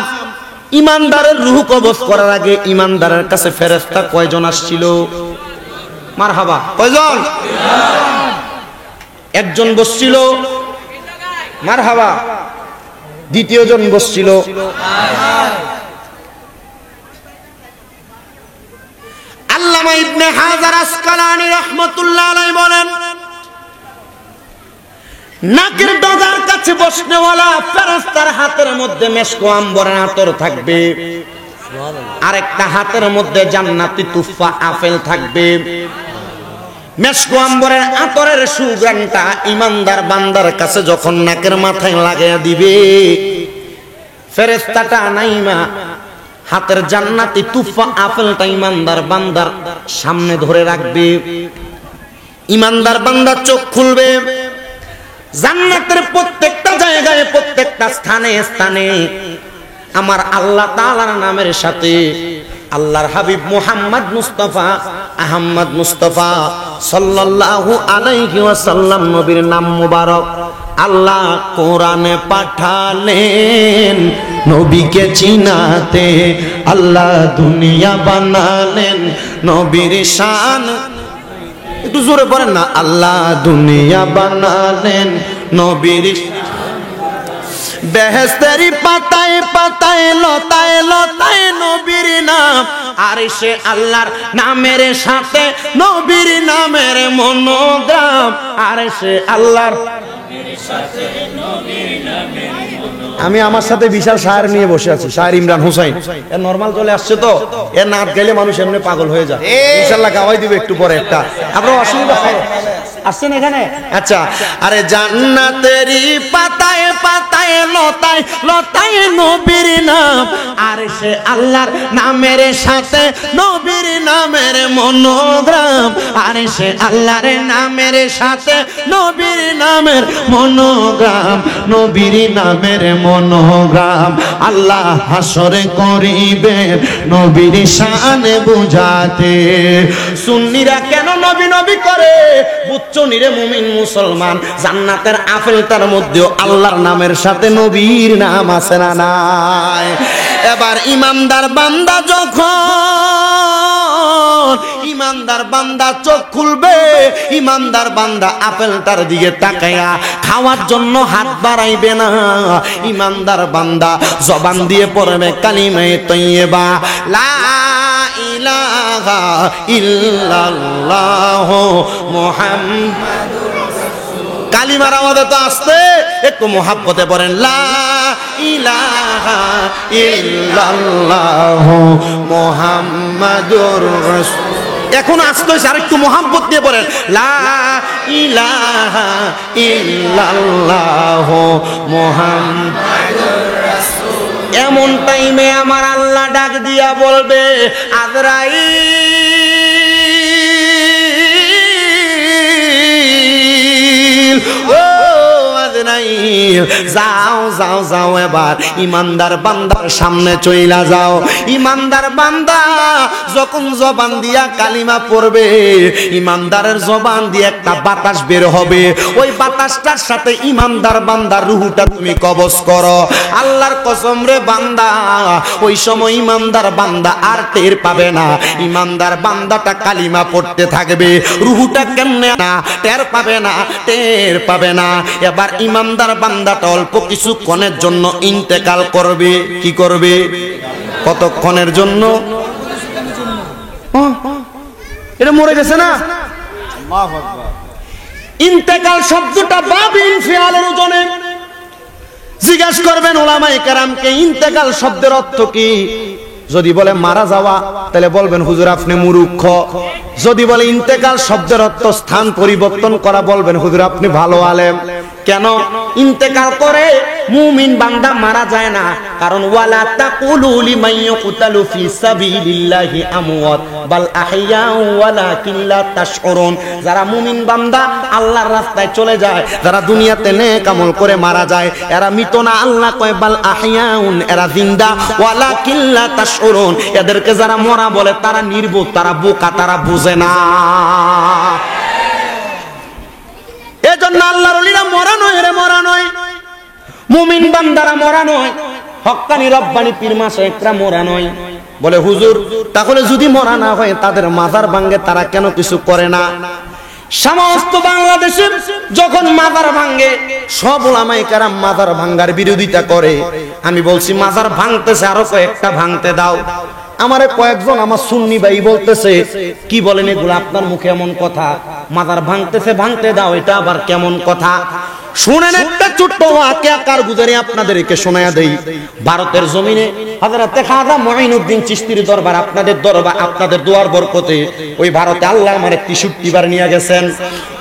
ইমানদারের রূহ কবজ করার আগে ইমানদারের কাছে ফেরেশতা কয়জন আসছিল? মারহাবা, কয়জন? একজন বসছিল, মারহাবা। দ্বিতীয় জন বসছিল, আল্লামা ইবনে হাজার আসকালানী রাহমাতুল্লাহ আলাইহি বলেন, নাকের ডগার কাছে বসনেওয়ালা ফেরেশতার হাতের মধ্যে মেশক আম্বরের আতর থাকবে, আরেকটা হাতের মধ্যে জান্নাতি তুফা আপেল থাকবে। মেশক আম্বরের আতরের সুগন্ধটা ইমানদার বান্দার কাছে যখন নাকের মাথায় লাগাইয়া দিবে, ফেরেশতাটা নাইমা হাতের জান্নাতি তুফা আপেলটা ইমানদার বান্দার সামনে ধরে রাখবে। ইমানদার বান্দা চোখ খুলবে, জান্নাতের প্রত্যেকটা জায়গায়, প্রত্যেকটা স্থানে স্থানে আমার আল্লাহ তাআলার নামের সাথে আল্লাহর হাবিব মুহাম্মদ মুস্তাফা আহমদ মুস্তাফা সাল্লাল্লাহু আলাইহি ওয়াসাল্লাম নবীর নাম মুবারক আল্লাহ কোরআনে পাঠালেন নবীকে চিনাতে, আল্লাহ দুনিয়া বানালেন নবীর শান। একটু জোরে বলেন না, আল্লাহ দুনিয়া বানালেন নবীর। বেহেশতেরি পাতায় পাতায় লতায় লতায় নবীর নাম, আর সে আল্লাহর নামের সাথে নবীর নামের মনোগ্রাম, আর সে আল্লাহর। আমি আমার সাথে বিশাল শায়ের নিয়ে বসে আছি, শায়ের ইমরান হুসাইন। এর নরমাল চলে আসছে তো, এর নাচ গাইলে মানুষ এমনি পাগল হয়ে যায়। ইনশাআল্লাহ গাওয়াই দিবে একটু পরে একটা, আপনারা অসুবিধা হয় আসছেন এখানে? আচ্ছা, আরে জান্নাতেরই পাতায় পাতায় লতায় লতায় নবীর নাম, আর সে আল্লাহর নামের সাথে নবীর নামের মনোগ্রাম, আর সে আল্লাহর নামের সাথে নবীর নামের মনোগ্রাম, নবীর নামের মনোগ্রাম। আল্লাহ হাসরে করিবেন নবীর শান বুঝাতে। সুন্নিরা কেন নবী নবী করে? বুচ্চনিরে মুমিন মুসলমান, জান্নাতের আপেলটার মধ্যেও আল্লাহর নামের সাথে নবীর নাম আছে না নাই? এবার ইমানদার বান্দা যখন ইমানদার বান্দা চোখ খুলবে, ইমানদার বান্দা আপেলটার দিকে তাকায়া খাওয়ার জন্য হাত বাড়াইবে না। ইমানদার বান্দা জবান দিয়ে পড়বে কালিমা তৈয়বা, লা ইলাহা ইল্লাল্লাহ মুহাম্মাদুর রাসূলুল্লাহ। কালিমার আওয়াজে তো আসতে একটু মুহাব্বতে পড়েন, লা ইলাহা ইল্লাল্লাহ মুহাম্মাদুর রাসূলুল্লাহ। এখন আসতে হইছে আরেকটু মুহাব্বত দিয়ে পড়েন, লা ইলাহা ইল্লাল্লাহ মুহাম্মাদুর রাসূলুল্লাহ। এমন টাইমে আমার আল্লাহ ডাক দিয়া বলবে, আজরাইল ও আজরাইল, যাও যাও যাও, এবার ইমানদার বান্দার সামনে চইলা যাও। ইমানদার বান্দা যখন জবান দিয়া কালিমা পড়বে, ইমানদারের জবান দিয়ে একটা বাতাস বের হবে, ওই বাতাসটার সাথে ইমানদার বান্দার রূহটা তুমি কবজ করো। আল্লাহর কসম রে বান্দা, ওই সময় ইমানদার বান্দা আর টের পাবে না। ইমানদার বান্দাটা কালিমা পড়তে থাকবে, রূহটা কেমনে না টের পাবে না, টের পাবে না। এবার ইমানদার বান্দাটা অল্প কিছুক্ষণের জন্য ইন্তেকাল করবে। কি করবে? কতক্ষণের জন্য? এটা মরে গেছে না। ইন্তেকাল শব্দটা বাবিল ফিআলের ওজনে। জিজ্ঞাসা করবেন উলামায়ে কেরামকে ইন্তেকাল শব্দের অর্থ কি? যদি বলে মারা যাওয়া তাহলে বলবেন হুজুর আপনি মূর্খ। যদি বলে ইন্তেকাল শব্দের অর্থ স্থান পরিবর্তন করা বলবেন হুজুর আপনি ভালো আলেম। কেন ইন্তেকাল করে মুমিন বান্দা মারা যায় না? কারণ ওয়ালা তাকুলু লিমান ইয়াকুতালু ফি সাবিলিল্লাহি আমওয়াত বাল আহইয়াউ ওয়ালাকিন লা তাশউরুন। যারা মুমিন বান্দা আল্লাহর রাস্তায় চলে যায়, যারা দুনিয়াতে নেক আমল করে মারা যায়, এরা মৃত না। আল্লাহ কয় বাল আহইয়াউন, এরা জিন্দা। ওয়ালাকিন লা তাশউরুন, এদেরকে যারা মরা বলে তারা নির্বোধ, তারা বোকা, তারা বুঝে না। এজন্য আল্লাহর ওলিরা মরা নয় রে, মরা নয়। মুমিন বান্দারা মরা নয়, হক্কানি রব্বানি পীর মাশায়েখরা মরা নয়। বলে হুজুর তাহলে যদি মরা না হয় তাদের মাজার ভাঙে, তারা কেন কিছু করে না? সমস্ত বাংলাদেশে যখন মাজার ভাঙে সব উলামায়ে কেরাম মাজার ভাঙার বিরোধিতা করে। আমি বলছি মাজার ভাঙতেছে, আরো কয়েকটা ভাঙতে দাও। আমারে কয়েকজন আমার সুন্নি ভাই বলতেছে কি বলেন এগুলো, আপনার মুখে এমন কথা? মাজার ভাঙতেছে, ভাঙতে দাও, এটা আবার কেমন কথা? শুনেন একটা ছোট্ট ওয়াকিয়া কারগুজারি আপনাদেরকে শোনায়া দেই। ভারতের জমিনে হযরত খাজা মুঈনুদ্দিন চিশতির দরবার, আপনাদের দরবার, আপনাদের দোয়ার বরকতে ওই ভারতে আল্লাহ আমারে 63 বার নিয়ে গেছেন।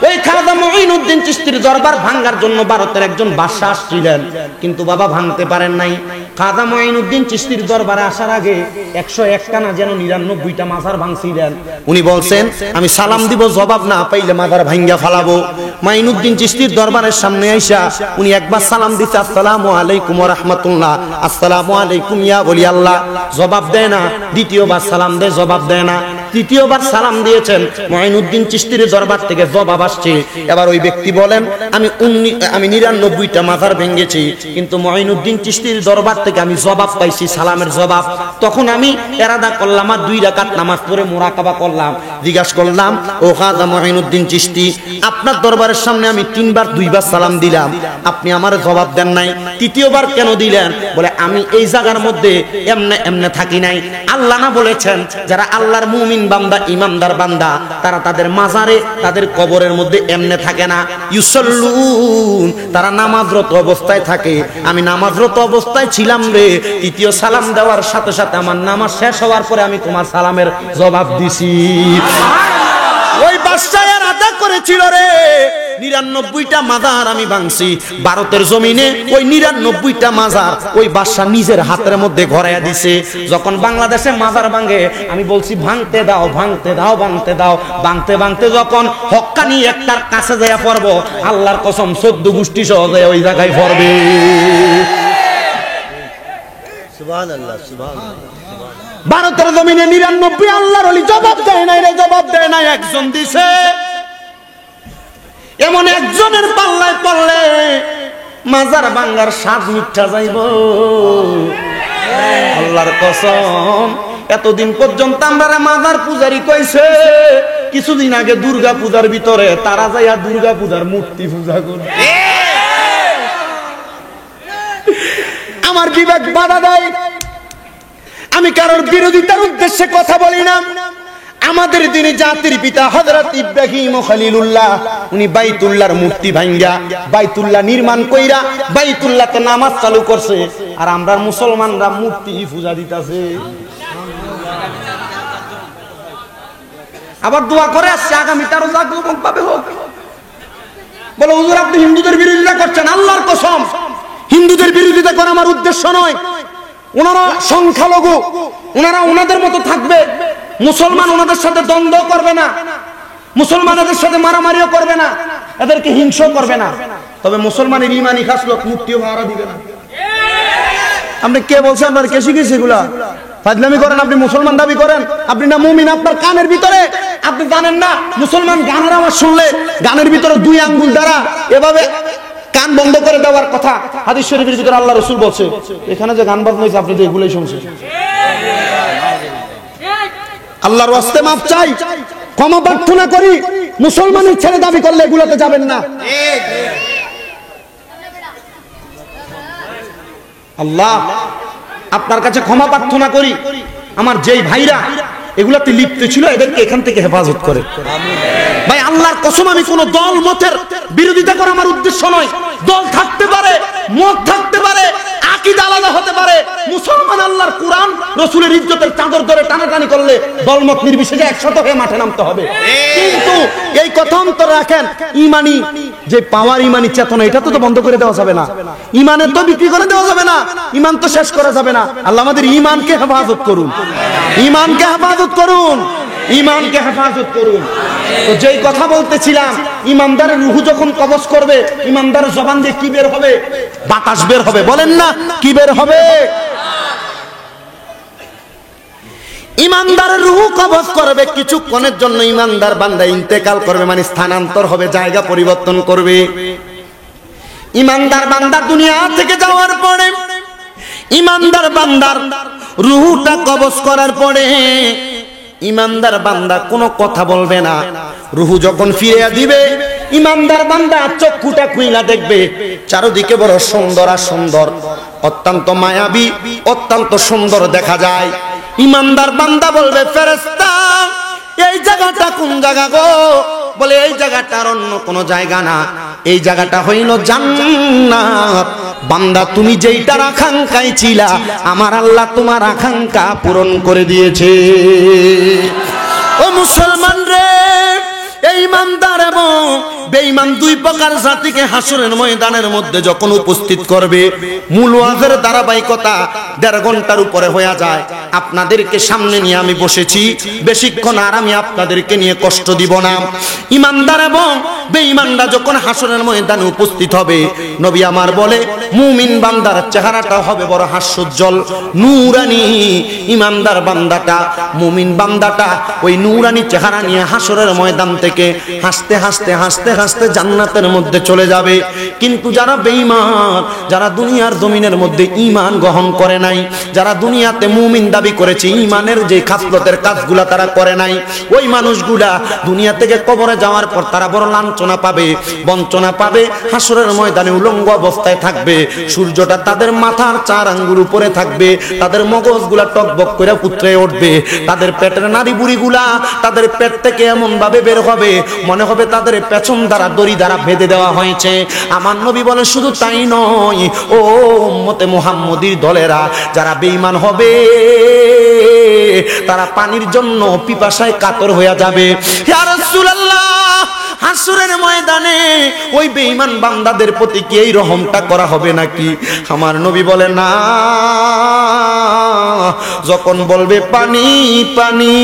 ওই খাজা মুঈনুদ্দিন চিশতির দরবার ভাঙার জন্য ভারতের একজন বাদশা আসছিলেন, কিন্তু বাবা ভাঙতে পারেন নাই। খাজা মুঈনুদ্দিন চিশতির দরবারে আসার আগে 101টা না যেন 99টা মাজার ভাঙছিলেন। উনি বলছেন আমি সালাম দিব, জবাব না পাইলে মাজার ভাঙ্গা ফালাবো। মুঈনুদ্দিন চিশতির দরবারের সামনে আইসা উনি একবার সালাম দিতে, আসসালামু আলাইকুম ওয়া রাহমাতুল্লাহ, আসসালামু আলাইকুম ইয়া ওলি আল্লাহ, জবাব দেয় না। দ্বিতীয়বার সালাম দেয়, জবাব দেয় না। তৃতীয়বার সালাম দিয়েছেন, মুঈনুদ্দিন চিশতির দরবার থেকে জবাব আসছে। এবার ওই ব্যক্তি বলেন আমি 99টা মাজার ভেঙেছি, কিন্তু মুঈনুদ্দিন চিশতির দরবার থেকে আমি জবাব পাইছি, সালামের জবাব। তখন আমি ইরাদা করলাম আর 2 রাকাত নামাজ পড়ে মুরাকাবা করলাম। জিজ্ঞাসা করলাম ও খাজা মুঈনুদ্দিন চিশতি, আপনার দরবারের সামনে আমি 2বার সালাম দিলাম, আপনি আমার জবাব দেন নাই, তৃতীয়বার কেন দিলেন? বলে আমি এই জায়গার মধ্যে এমনে এমনে থাকি নাই। আল্লাহ না বলেছেন যারা আল্লাহর মুমিন বান্দা, ইমানদার বান্দা, তারা তাদের মাজারে, তাদের কবরের মধ্যে এমনে থাকে না। ইউসাল্লুন, তারা নামাজরত অবস্থায় থাকে। আমি নামাজরত অবস্থায় ছিলাম রে, তৃতীয় সালাম দেওয়ার সাথে সাথে আমার নামাজ শেষ হওয়ার পরে আমি তোমার সালামের জবাব দিছি। ওই বাদশা আদা করেছিল রে 99টা মাজার আমি ভাঙছি ভারতের জমিনে। ওই 99টা মাজার ওই বাদশা নিজের হাতের মধ্যে ঘরাইয়া দিছে। যখন বাংলাদেশে মাজার ভাঙে আমি বলছি ভাঙতে দাও, ভাঙতে দাও, ভাঙতে দাও। ভাঙতে ভাঙতে যখন হক্কানি একটার কাছে যাইয়া পড়ব, আল্লাহর কসম 14 গোষ্ঠী সহ যায় ওই জায়গায় পড়বে। সুবহানাল্লাহ, সুবহানাল্লাহ। ভারতের জমিনে 99 আল্লাহর ওলি জবাব দেয় নাই রে, জবাব দেয় নাই। একজন দিছে, এমন একজনের পাল্লায় পড়লে মাজার ভাঙার স্বাদ মিঠা যাইব। আল্লাহর কসম, এতদিন পর্যন্ত আমরা মাজার পূজারি কইছে, কিছুদিন আগে দুর্গা পূজার ভিতরে তারা যাইয়া দুর্গা পূজার মূর্তি পূজা করে। আমার বিবেক বাধা দেয়। আমি কারোর বিরোধিতার উদ্দেশ্যে কথা বলি না। আমাদের দিনে জাতির পিতা হযরত ইব্রাহিম খলিলুল্লাহ, উনি বাইতুল্লাহর মূর্তি ভাঙ্গা বাইতুল্লাহ নির্মাণ কইরা বাইতুল্লাহতে নামাজ চালু করছে, আর আমরা মুসলমানরা মূর্তি পূজা দিতাছে। আবার দোয়া করে আসছে আগামীতে আরো জাগরণ পাবে হোক। বলে হুজুর আপনি হিন্দুদের বিরোধিতা করছেন। আল্লাহর কসম, হিন্দুদের বিরোধিতা করা আমার উদ্দেশ্য নয়। ওনারা সংখ্যালঘু, ওনারা ওনাদের মতো থাকবে। মুসলমান ওনাদের সাথে দ্বন্দ্ব করবে না, মুসলমানদের সাথে মারামারিও করবে না, এদেরকে হিংসা করবে না। তবে মুসলমানের ইমানি খাসলত মুক্তিও ভাড়া দিবে না। আপনি কে বলছেন? আপনার কে শিখেছে এগুলা? ফাজলামি করেন, আপনি মুসলমান দাবি করেন, আপনি না মুমিন। আপনার কানের ভিতরে আপনি জানেন না মুসলমান গানের আওয়াজ শুনলে গানের ভিতরে 2 আঙ্গুল দ্বারা এভাবে কান বন্ধ করে দেওয়ার কথা হাদিস শরীফের ভিতরে আল্লাহ রাসূল বলছে। এখানে যে গান বাজনা হয়েছে আপনি তো এগুলোই শুনছেন। আল্লাহর ওয়াস্তে মাফ চাই, ক্ষমা প্রার্থনা করি। মুসলমানের ছেলে দাবি করলে এগুলোতে যাবেন না। আল্লাহ আপনার কাছে ক্ষমা প্রার্থনা করি। আমার যেই ভাইরা এগুলাতে লিপ্ত ছিল, এদেরকে এখান থেকে হেফাজত করে। ভাই আল্লাহর কসম, আমি কোন দল মতের বিরোধিতা করা আমার উদ্দেশ্য নয়। দল থাকতে পারে, মত থাকতে পারে, আকীদা আলাদা হতে পারে, মুসলমান আল্লাহর কোরআন রাসূলের ইজ্জতের চাদর ধরে টানাটানি করলে দলমত নির্বিশেষে একসাথে হয়ে মাঠে নামতে হবে। কিন্তু এই কথা অন্তরে রাখেন, ইমানি যে পাওয়ার, ইমানি চেতনা, এটা তো বন্ধ করে দেওয়া যাবে না। ইমানের তো বিক্রি করে দেওয়া যাবে না, ইমান তো শেষ করা যাবে না। আল্লাহ আমাদের ইমানকে হেফাজত করুন, ইমানকে হেফাজত করুন, ইমানকে হেফাজত করুন। তো যেই কথা বলতেছিলাম, ইমানদারের রূহ যখন কবজ করবে, ইমানদারের জবান দিয়ে কি বের হবে? বাতাস বের হবে। বলেন না কি বের হবে? ইমানদারের রূহ কবজ করবে, কিছুক্ষণের জন্য ইমানদার বান্দা ইন্তেকাল করবে, মানে স্থানান্তর হবে, জায়গা পরিবর্তন করবে। ইমানদার বান্দা দুনিয়া থেকে যাওয়ার পরে, ইমানদার বান্দার রূহটা কবজ করার পরে ইমানদার বান্দা কোনো কথা বলবে না। রূহ যখন ফিরে দিবে, ইমানদার বান্দা চক্ষুটা খুইলা দেখবে, চারদিকে বড় সুন্দর আর সুন্দর, অত্যন্ত মায়াবী, অত্যন্ত সুন্দর দেখা যায়। ইমানদার বান্দা বলবে, ফেরেশতা এই জায়গাটা কোন জায়গা গো? বলে এই জায়গাটা আর অন্য কোন জায়গা না, এই জায়গাটা হইল জান্নাত। বান্দা তুমি যেইটার আকাঙ্ক্ষায় ছিলা, আমার আল্লাহ তোমার আকাঙ্ক্ষা পূরণ করে দিয়েছে। ও মুসলমান রে, এই ইমানদার এবং বেঈমান দুই প্রকার জাতিকে হাসরের ময়দানের মধ্যে যখন উপস্থিত করবে, মূল ওয়াজের ধারাবাহিকতা 1.5 ঘন্টার উপরে হয়ে যায়। আপনাদেরকে সামনে নিয়ে আমি বসেছি, বেশিক্ষণ আর আমি আপনাদেরকে নিয়ে কষ্ট দিব না। ইমানদার এবং বেঈমানরা যখন হাসরের ময়দানে উপস্থিত হবে, নবী আমার বলে মুমিন বান্দার চেহারাটা হবে বড় হাস্যোজ্জ্বল, নূরানি। ইমানদার বান্দাটা, মুমিন বান্দাটা ওই নূরানি চেহারা নিয়ে হাসরের ময়দান থেকে হাসতে হাসতে হাসতে হাসতে জান্নাতের মধ্যে চলে যাবে। কিন্তু যারা বেঈমান, যারা দুনিয়ার জমিনের মধ্যে ঈমান গ্রহণ করে নাই, যারা দুনিয়াতে মুমিন দাবি করেছে, ঈমানের যে খাসলতের কাজগুলা তারা করে নাই, ওই মানুষগুলা দুনিয়া থেকে কবরে যাওয়ার পর তারা বড় লাঞ্ছনা পাবে, বঞ্চনা পাবে। হাসরের ময়দানে উলঙ্গ অবস্থায় থাকবে, সূর্যটা তাদের মাথার 4 আঙ্গুল উপরে থাকবে, তাদের মগজগুলা টকবক করে উতরে উঠবে, তাদের পেটের নাড়ি বুড়িগুলা তাদের পেট থেকে এমন ভাবে বের হবে, মনে হবে তাদের পেছন দ্বারা দড়ি দ্বারা বেঁধে দেওয়া হয়েছে। আমার নবী বলেন শুধু তাই নয়, ও উম্মতে মুহাম্মদীর দলেরা, যারা বেঈমান হবে তারা পানির জন্য পিপাসায় কাতর হয়ে যাবে। ইয়া রাসূলুল্লাহ, হাসরের ময়দানে ওই বেঈমান বান্দাদের প্রতি কি এই রহমটা করা হবে নাকি? আমার নবী বলে না, যখন বলবে পানি পানি,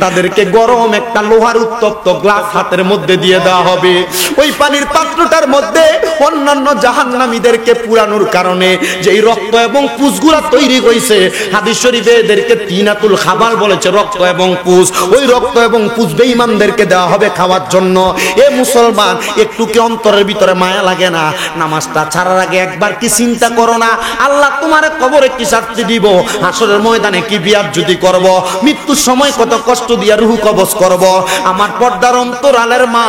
তাদেরকে গরম একটা লোহার উত্তপ্ত গ্লাস হাতের মধ্যে দিয়ে দেওয়া হবে। ওই পানির পাত্রটার মধ্যে অন্যান্য জাহান্নামীদেরকে পুরানোর কারণে যেই রক্ত এবং পুঁজগুলা তৈরি হয়েছে, হাদিস শরীফে এদেরকে তিনাতুল খাবার বলেছে, রক্ত এবং পুঁজ। ওই রক্ত এবং পুঁজ বেঈমানদেরকে দেওয়া হবে খাওয়ার জন্য। এ মুসলমান, একটু কি অন্তরের ভিতরে মায়া লাগে না? নামাজটা ছাড়ার আগে একবার কি চিন্তা করো না, আল্লাহ তোমার কবরে কি শাস্তি দিব, হাসরের ময়দানে কি বিয়াজ্জতি করব, মৃত্যুর সময় কত কষ্ট দিয়া রূহ কবজ করব। আমার পর্দার অন্তরালের মা,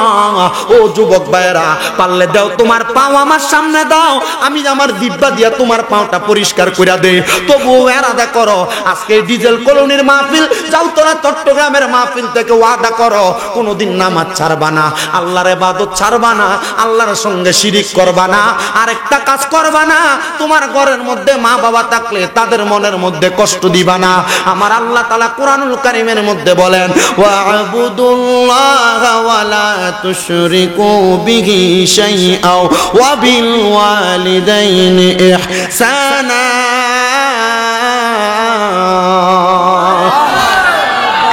ও যুবক ভাইরা, পারলে দাও তোমার পাও আমার সামনে দাও, আমি আমার দিব্যা দিয়া তোমার পাওটা পরিষ্কার করে দেই। তবুও এরাদা করো, আজকে ডিজেল কলোনির মাহফিল, যাও তোরা চট্টগ্রামের মাহফিল থেকে ওয়াদা করো, কোনোদিন নামাজ ছাড়বা না, আল্লাহর ইবাদত ছাড়বা না, আল্লাহর সঙ্গে শিরিক করবা না, আরেকটা কাজ করবা না, তোমার ঘরের মধ্যে মা বাবা থাকলে তাদের মনের মধ্যে কষ্ট দিবা না। আমার আল্লাহ তাআলা কোরআনুল কারীমের মধ্যে বলেন, ওয়া'বুদুল্লাহা ওয়া লা তুশরিকু বিহি শাইআ ওয়া বিল ওয়ালিদাইনি ইহসানা।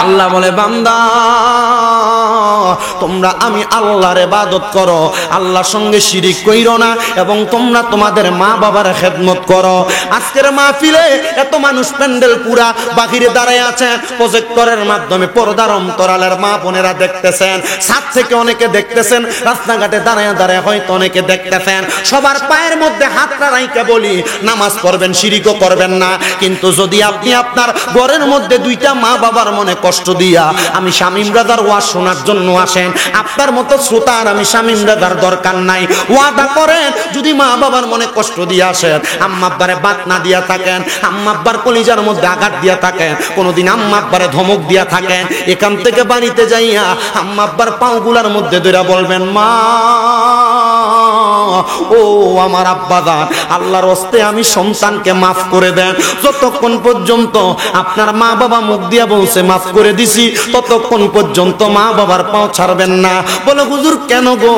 আল্লাহ বলে, বান্দা তোমরা আমি আল্লাহর ইবাদত করো, আল্লাহর সঙ্গে শিরিক কইরো না, এবং তোমরা তোমাদের মা বাবার খেদমত করো। আজকের মাহফিলে এত মানুষ প্যান্ডেল পুরা বাহিরে দাঁড়ায় আছে, প্রজেক্টরের মাধ্যমে পর্দার অন্তরালের মা বোনেরা দেখতেছেন, ছাদ থেকে অনেকে দেখতেছেন, রাস্তাঘাটে দাঁড়ায় দাঁড়ায় হয়তো অনেকে দেখতেছেন। সবার পায়ের মধ্যে হাতটা রাইখা বলি, নামাজ পড়বেন, শিরিকও করবেন না। কিন্তু যদি আপনি আপনার ঘরের মধ্যে 2টা মা বাবার মনে কষ্ট দিয়া, আমি শামীম রাজার ওয়াজ শোনার জন্য আসেন, আপনার মতো শ্রোতা আর আমি শামীম রেজার দরকার নাই। ওয়াদা করেন যদি মা বাবার মনে কষ্ট দিয়ে আসেন, আম্মা আব্বারে বাত না দিয়া থাকেন, আম্মা আব্বার কলিজার মধ্যে আঘাত দিয়া থাকেন, কোনোদিন আম্মা আব্বারে ধমক দিয়া থাকেন, এখান থেকে বাড়িতে যাইয়া আম্মা আব্বার পাগুলার মধ্যে ধরে বলবেন, মা ও আমার আব্বাজান, আল্লাহর হস্তে আমি সন্তানকে মাফ করে দেন। যতক্ষণ পর্যন্ত আপনার মা বাবা মুখ দিয়া বলছে মাফ করে দিছি, ততক্ষণ পর্যন্ত মা বাবার পাও ছাড়বেন না। বলে হুজুর কেন গো?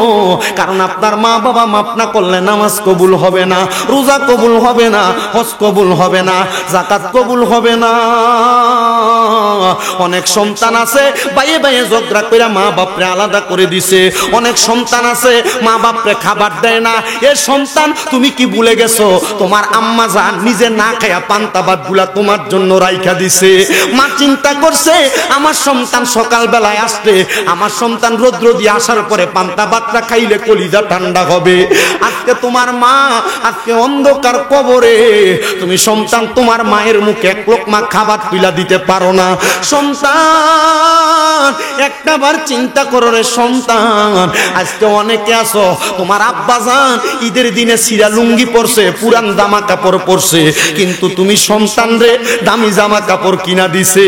কারণ আপনার মা বাবা মাফ না করলে নামাজ কবুল হবে না, রোজা কবুল হবে না, হজ কবুল হবে না, যাকাত কবুল হবে না। অনেক সন্তান আছে বাইয়ে বাইয়ে ঝগড়া করে মা বাপরে আলাদা করে দিছে, অনেক সন্তান আছে মা বাপরে খাবার দেয় না। এ সন্তান তুমি কি ভুলে গেছো তোমার আম্মা জান নিজে না খায়া পান্তা ভাত গুলা তোমার জন্য রাইখা দিছে। মা চিন্তা করছে আমার সন্তান সকাল বেলায় আসলে, আমার সন্তান রৌদ্র দিয়ে আসার পরে পান্তা ভাতটা খাইলে কলিজা ঠান্ডা হবে। আজকে তোমার মা আজকে অন্ধকার কবরে, তুমি সন্তান তোমার মায়ের মুখে এক লোকমা খাবার তুলা দিতে পারো না। সন্তান একটাবার চিন্তা করো রে সন্তান, আজকে অনেকে আছো তোমার আব্বা জান ঈদের দিনে সিরা লুঙ্গি পরছে, পুরান জামা কাপড় পরছে, কিন্তু তুমি সন্তান রে দামি জামা কাপড় কিনা দিছে।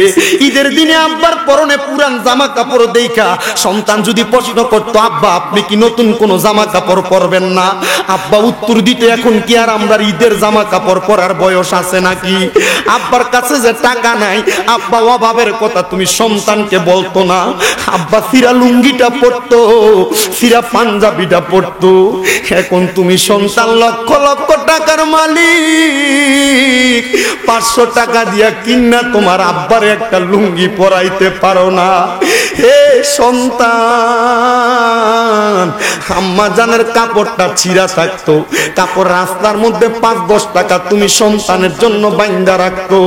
ঈদের দিনে আব্বার পরনে পুরান জামা কাপড় দেখা সন্তান যদি প্রশ্ন করতো, আব্বা আপনি কি নতুন কোন জামা কাপড় পরবেন না? আব্বা উত্তর দিতে, এখন কি আর আমরা ঈদের জামা কাপড় পরার বয়স আছে নাকি? আব্বার কাছে যে টাকা নাই, আব্বা অভাবের কথা তুমি সন্তানকে বলতো না। আব্বা সিরা লুঙ্গিটা পরতো, সিরা পাঞ্জাবিটা পরতো। এখন তুমি সন্তান লক্ষ লক্ষ টাকার মালিক, 500 টাকা দিয়া কিনা তোমার আব্বার একটা লুঙ্গি পরাইতে পারো না। হে সন্তান, আম্মা জানের কাপড়টা ছিঁড়া থাকতো, কাপড় রাস্তার মধ্যে 5-10 টাকা তুমি সন্তানের জন্য বাইন্দা রাখতো।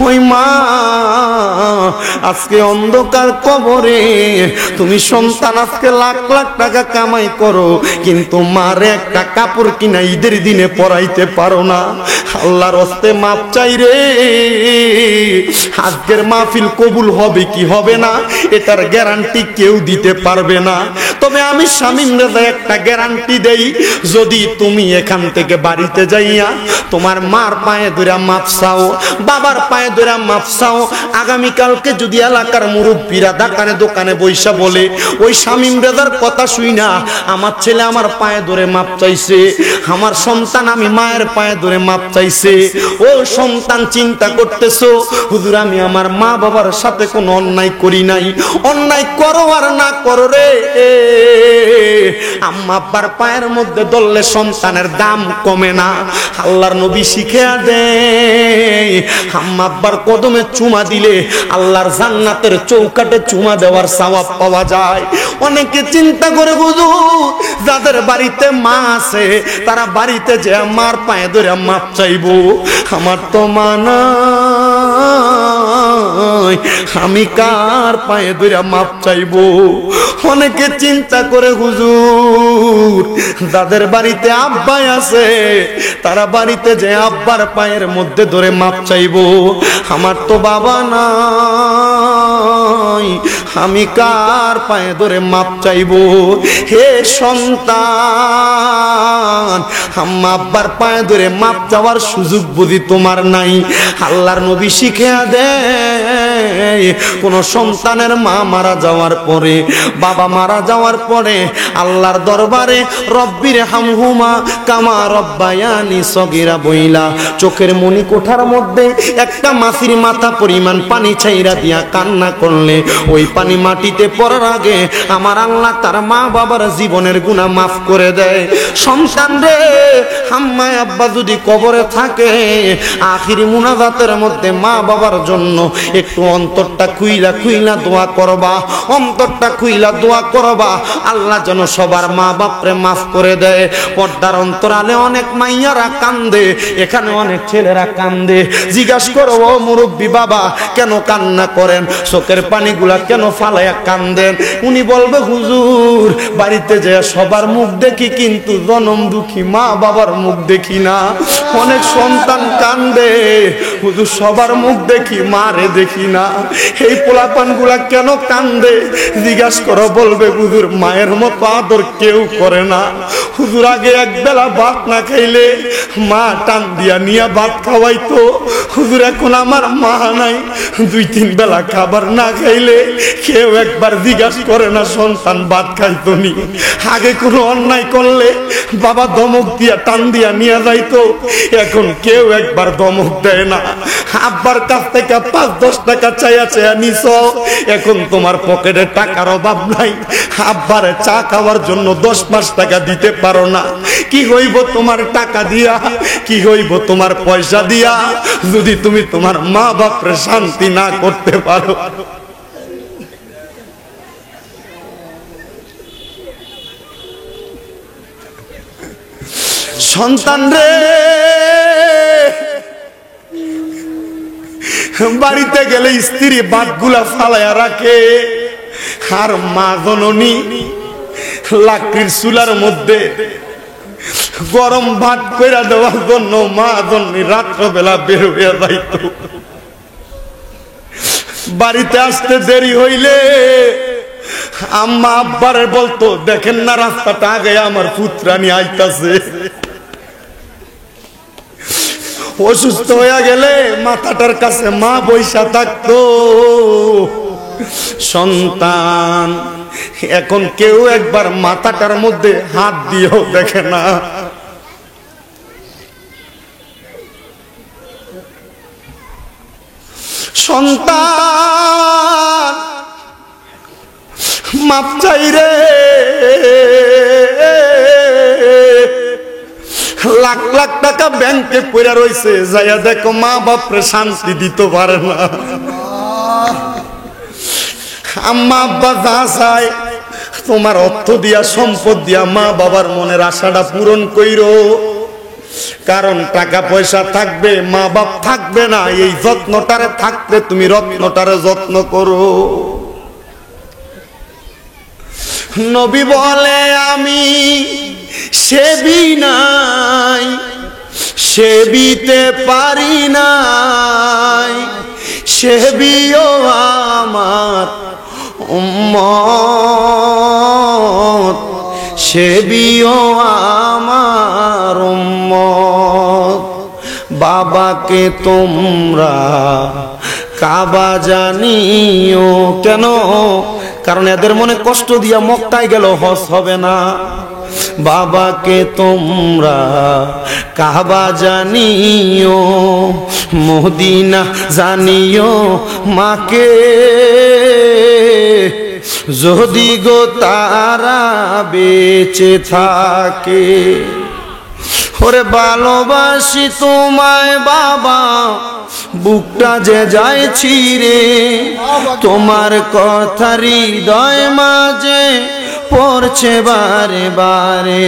ওই মা আজকে অন্ধকার কবরে, তুমি সন্তান আজকে লাখ লাখ টাকা কামাই করো, কিন্তু মারে একটা কাপড় কিনা ঈদের দিনে পরাইতে পারো না। আল্লাহর হস্তে মাপ চাই রে। আজকের মাহফিল কবুল হবে কি হবে না এটার গ্যারান্টি কেউ দিতে পারবে না, তবে আমি শামীম রেজা একটা গ্যারান্টি দেই, যদি তুমি এখান থেকে বাড়িতে যাইয়া তোমার মার পায়ে ধরে মাপ চাও, বাবার পায়ে ধরে মাপ চাও, আগামীকালকে যদি এলাকার মুরব্বীরা দোকানে দোকানে বৈশা বলে ওই শামীম রেজার কথা শুই না আমার ছেলে আমার পায়ে ধরে মাপ চাইছে, আমার সন্তান আমি মায়ের পায়ে ধরে মাপ চাইছে, ও সন্তান চিন্তা করতেছো হুজুর আমি আমার মা বাবার সাথে কোনো অন্যায় করি নাই, অন্যায় করো আর না করো রে, আম্মা আব্বার পায়ের মধ্যে ধরলে সন্তানের দাম কমে না। আল্লাহর নবী শিখিয়ে দেয় আম্মা আব্বার কদমে চুমা দিলে আল্লাহর জান্নাতের চৌকাটে চুমা দেওয়ার সওয়াব পাওয়া যায়। অনেকে চিন্তা করে হুজুর যাদের বাড়িতে মা আছে তারা বাড়িতে যে আমার পায়ে ধরে মাপ চাইবো, আমার তো মা নাই, আমি কার পায়ে ধরে মাপ চাইবো? অনেকে চিন্তা করে হুজুর যাদের বাড়িতে আব্বাই আছে তারা বাড়িতে যে আব্বার পায়ের মধ্যে ধরে মাপ চাইবো, আমার তো বাবা নাই, আমি কার পায়ে ধরে মাপ চাইবো? হে সন্তান, আম্মা আব্বার পায়ে ধরে মাপ চাওয়ার সুযোগ বুঝি তোমার নাই? আল্লাহর নবী শিখিয়ে দেয় কোন সন্তানের মা মারা যাওয়ার পরে, বাবা মারা যাওয়ার পরে আল্লাহর দরবারে রব্বির হামহুমা কামা রব্বায়ানি সগীরা বইলা চোখের মনি কোঠার মধ্যে একটা মাছির মাথা পরিমাণ পানি ছাইরা দিয়া কান্না করলে ওই পানি মাটিতে পড়ার আগে আমার আল্লাহ তার মা বাবার জীবনের গুনাহ মাফ করে দেয়। সন্তান রে, আম্মা আব্বা যদি কবরে থাকে আখিরি মুনাজাতের মধ্যে মা বাবার জন্য একটু অন্তরটা খুইলা খুইলা দোয়া করবা, অন্তরটা খুইলা দোয়া করবা আল্লাহ যেন সবার মা বাপরে মাফ করে দেয়। পর্দার অন্তরালে অনেক মাইয়ারা কান্দে, এখানে অনেক ছেলেরা কান্দে, জিজ্ঞাসা করো ও মুরব্বী বাবা কেন কান্না করেন, চোখের পানিগুলা কেন ফালাইয়া কান্দেন? উনি বলবে হুজুর বাড়িতে যে সবার মুখ দেখি কিন্তু জনম দুঃখী মা বাবার মুখ দেখি না। অনেক সন্তান কান্দে হুজুর সবার মুখ দেখি মারে দেখি না। এই পোলাপান গুলা কেন কান্দে জিজ্ঞাসা করো, বলবে হুজুর মায়ের মতো আদর কেউ করে না। হুজুর আগে এক বেলা ভাত না খাইলে মা টান দিয়া নিয়ে ভাত খাওয়াইতো। হুজুর এখন আমার মা নাই, 2-3 বেলা খাবার না খাইলে কেউ একবার জিজ্ঞাসা করে না সন্তান ভাত খাইতো নি। আগে কোনো অন্যায় করলে বাবা ধমক দিয়া টান দিয়া নিয়ে যাইতো, এখন কেউ একবার ধমক দেয় না। আব্বার কাছ থেকে 5-10 টাকা চাইয়া চাইয়া নিছ, এখন তোমার পকেটে টাকার অভাব নাই, আব্বারে চা খাওয়ার জন্য 10-5 টাকা দিতে পারো না। কি হইব তোমার টাকা দিয়া, কি হইব তোমার পয়সা দিয়া, যদি তুমি তোমার মা বাপরে শান্তি না করতে পারো। সন্তান রে বাড়িতে গেলে স্ত্রী ভাতগুলা ফালাইয়া রাখে, আর মা জননী লাকড়ির চুলার মধ্যে গরম ভাত কইরা দেওয়ার জন্য মা জননী রাত্রবেলা বের হইয়া যাইত। বাড়িতে আসতে দেরি হইলে আম্মা আব্বারে বলতো, দেখেন না রাস্তাটা আগে আমার পুত্রানি আইতাছে। অসুস্থ হইয়া গেলে মাথাটার কাছে মা বইসা থাকতো। সন্তান এখন কেউ একবার মাথাটার মধ্যে হাত দিয়েও দেখে না। সন্তান মাপ চাই রে, লাখ লাখ টাকা ব্যাংকে পড়ে রয়েছে, যাইয়া দেখো মা বাপরে শান্তি দিতে পারে না। আম্মা আব্বা যা চায় তোমার অর্থ দিয়া সম্পদ দিয়া মা বাবার মনের আশাটা পূরণ কইরো, কারণ টাকা পয়সা থাকবে মা বাপ থাকবে না, এই যত্নটারে থাকতে তুমি রত্নটারে যত্ন করো। নবী বলে আমি সেবি নাই, সেবিতে পারি নাই, সেবিও আমার উম্মত, সেবিও আমার উম্মত। বাবাকে তোমরা কাবা জানিও। কেন? কারণ এদের মনে কষ্ট দিয়া মক্কায় গেল হজ হবে না। বাবাকে তোমরা কাবা জানিও, মদিনা জানিও মাকে, যদি গো তারা বেঁচে থাকে। ওরে ভালোবাসি তোমায় বাবা, বুকটা যে যায় ছিঁড়ে, তোমার কথা হৃদয় মাঝে পড়ছে বারে বারে।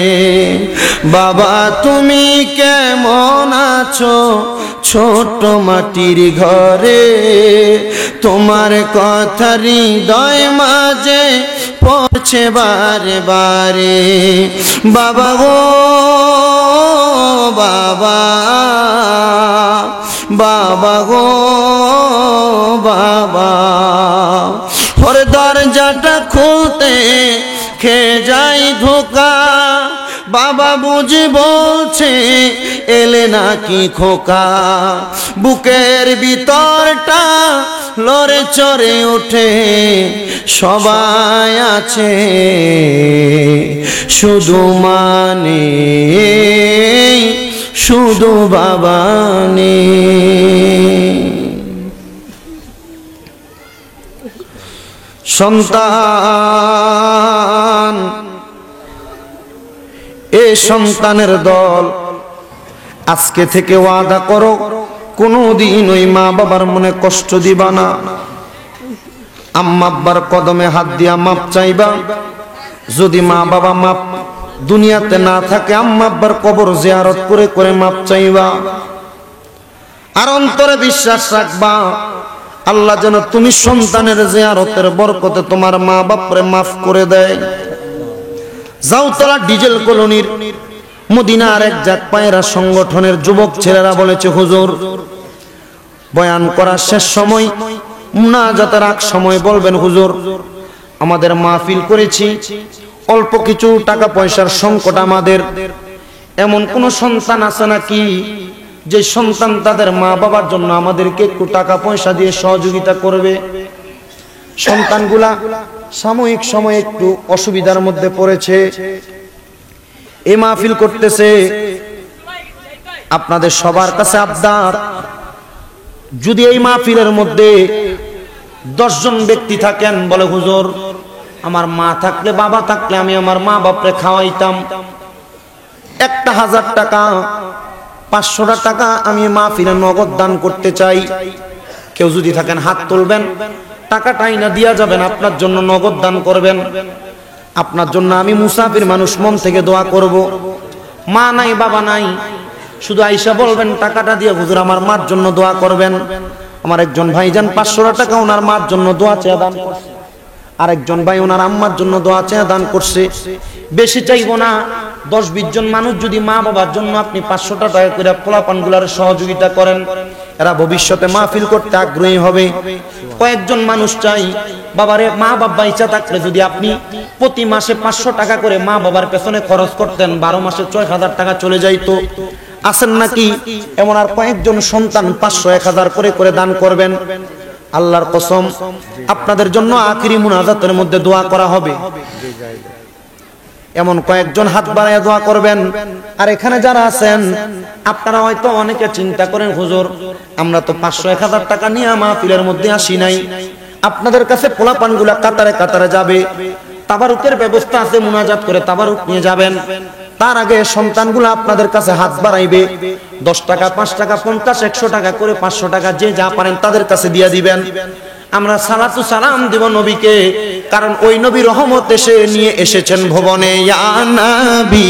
বাবা তুমি কেমন আছো ছোট মাটির ঘরে, তোমার কথা হৃদয় মাঝে পড়ছে বারে বারে। বাবা গো বাবা, বাবা গো বাবা, ওর দরজাটা খুলতে খেয়ে যাই ধোকা। বাবা বুঝি বলছে এলে নাকি খোকা, বুকের ভিতরটা লড়ে চড়ে ওঠে। সবাই আছে শুধু মানে, শুধু বাবা নেই। সন্তান এ সন্তানের দল, আজকে থেকে ওয়াদা করো কোনদিন ওই মা বাবার মনে কষ্ট দিবা না। আম্মা আব্বার কদমে হাত দিয়া মাপ চাইবা। যদি মা বাবা মাপ দুনিয়াতে না থাকে, আম্মা আব্বার কবর জিয়ারত করে করে মাপ চাইবা। আর অন্তরে বিশ্বাস রাখবা আল্লাহ যেন তুমি সন্তানের জিয়ারতের বরকতে তোমার মা বাপরে মাফ করে দেয়। জাউতলা ডিজেল কলোনির মদিনার এক জাত পায়রা সংগঠনের যুবক ছেলেরা বলেছে, হুজুর বয়ান করার শেষ সময়, মুনাজাতের আগ সময় বলবেন, হুজুর আমাদের মাহফিল করেছি, অল্প কিছু টাকা পয়সার সংকট আমাদের, এমন কোন সন্তান আছে নাকি যে সন্তান তাদের মা বাবার জন্য আমাদেরকে একটু টাকা পয়সা দিয়ে সহযোগিতা করবে? সন্তানগুলা সাময়িক সময়ে একটু অসুবিধার মধ্যে পড়েছে, এই মাহফিল করতেছে। আপনাদের সবার কাছে আবদার, যদি এই মাহফিলের মধ্যে 10 জন ব্যক্তি থাকেন, বলে হুজুর আমার মা থাকলে বাবা থাকলে আমি আমার মা বাপরে খাওয়াইতাম, 1000 টাকা 500 টাকা আমি মাহফিলে নগদ দান করতে চাই। কেউ যদি থাকেন হাত তুলবেন, টাকাটাই না দিয়া যাবেন, আপনার জন্য নগদ দান করবেন। আপনার জন্য আমি মুসাফির মানুষ, মন থেকে দোয়া করব। মা নাই বাবা নাই, শুধু আইসা বলবেন টাকাটা দিয়ে, হুজুর আমার মার জন্য দোয়া করবেন। আমার একজন ভাইজান 500 টাকা ওনার মার জন্য দোয়া চেয়ে দান করছে, আরেকজন ভাই ওনার আম্মার জন্য দোয়া চেয়ে দান করছে। বেশি চাইবো না, 10-20 জন মানুষ যদি মা বাবার জন্য আপনি 500 টাকা করে পোলাপানগুলার সহযোগিতা করেন, এরা ভবিষ্যতে মাহফিল করতে আগ্রহী হবে। কয়েকজন মানুষ চাই বাবারে, মা বাবা ইচ্ছা থাকলে যদি আপনি প্রতি মাসে 500 টাকা করে মা বাবার পেছনে খরচ করতেন, 12 মাসে 6000 টাকা চলে যাইতো। আছেন নাকি এমন আর কয়েকজন সন্তান 500-1000 করে করে দান করবেন? আল্লাহর কসম আপনাদের জন্য আখিরি মুনাজাতের মধ্যে দোয়া করা হবে। এমন কয়েকজন হাত বাড়ায় দোয়া করবেন। আর এখানে যারা আছেন আপনারা হয়তো অনেকে চিন্তা করেন, হুজুর আমরা তো 500-1000 টাকা নিয়ে মাহফিলের মধ্যে আসি নাই, আপনাদের কাছে পোলাপানগুলা কাতারে কাতারে যাবে, তাবারুকের ব্যবস্থা আছে, মুনাজাত করে তাবারুক নিয়ে যাবেন। তার আগে সন্তানগুলো আপনাদের কাছে হাত বাড়াইবে, 10 টাকা 5 টাকা 50-100 টাকা করে 500 টাকা যে যা পারেন তাদের কাছে দিয়ে দিবেন। আমরা সালাতু সালাম দেব নবীকে, কারণ ওই নবী রহমত এসে নিয়ে এসেছেন ভুবনে। ইয়া নবী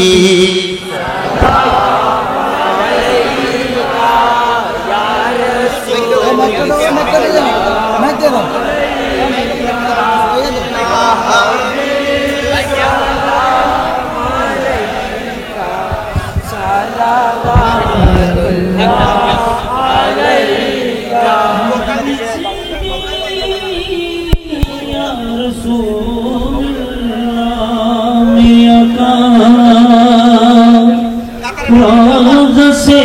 रोज़ से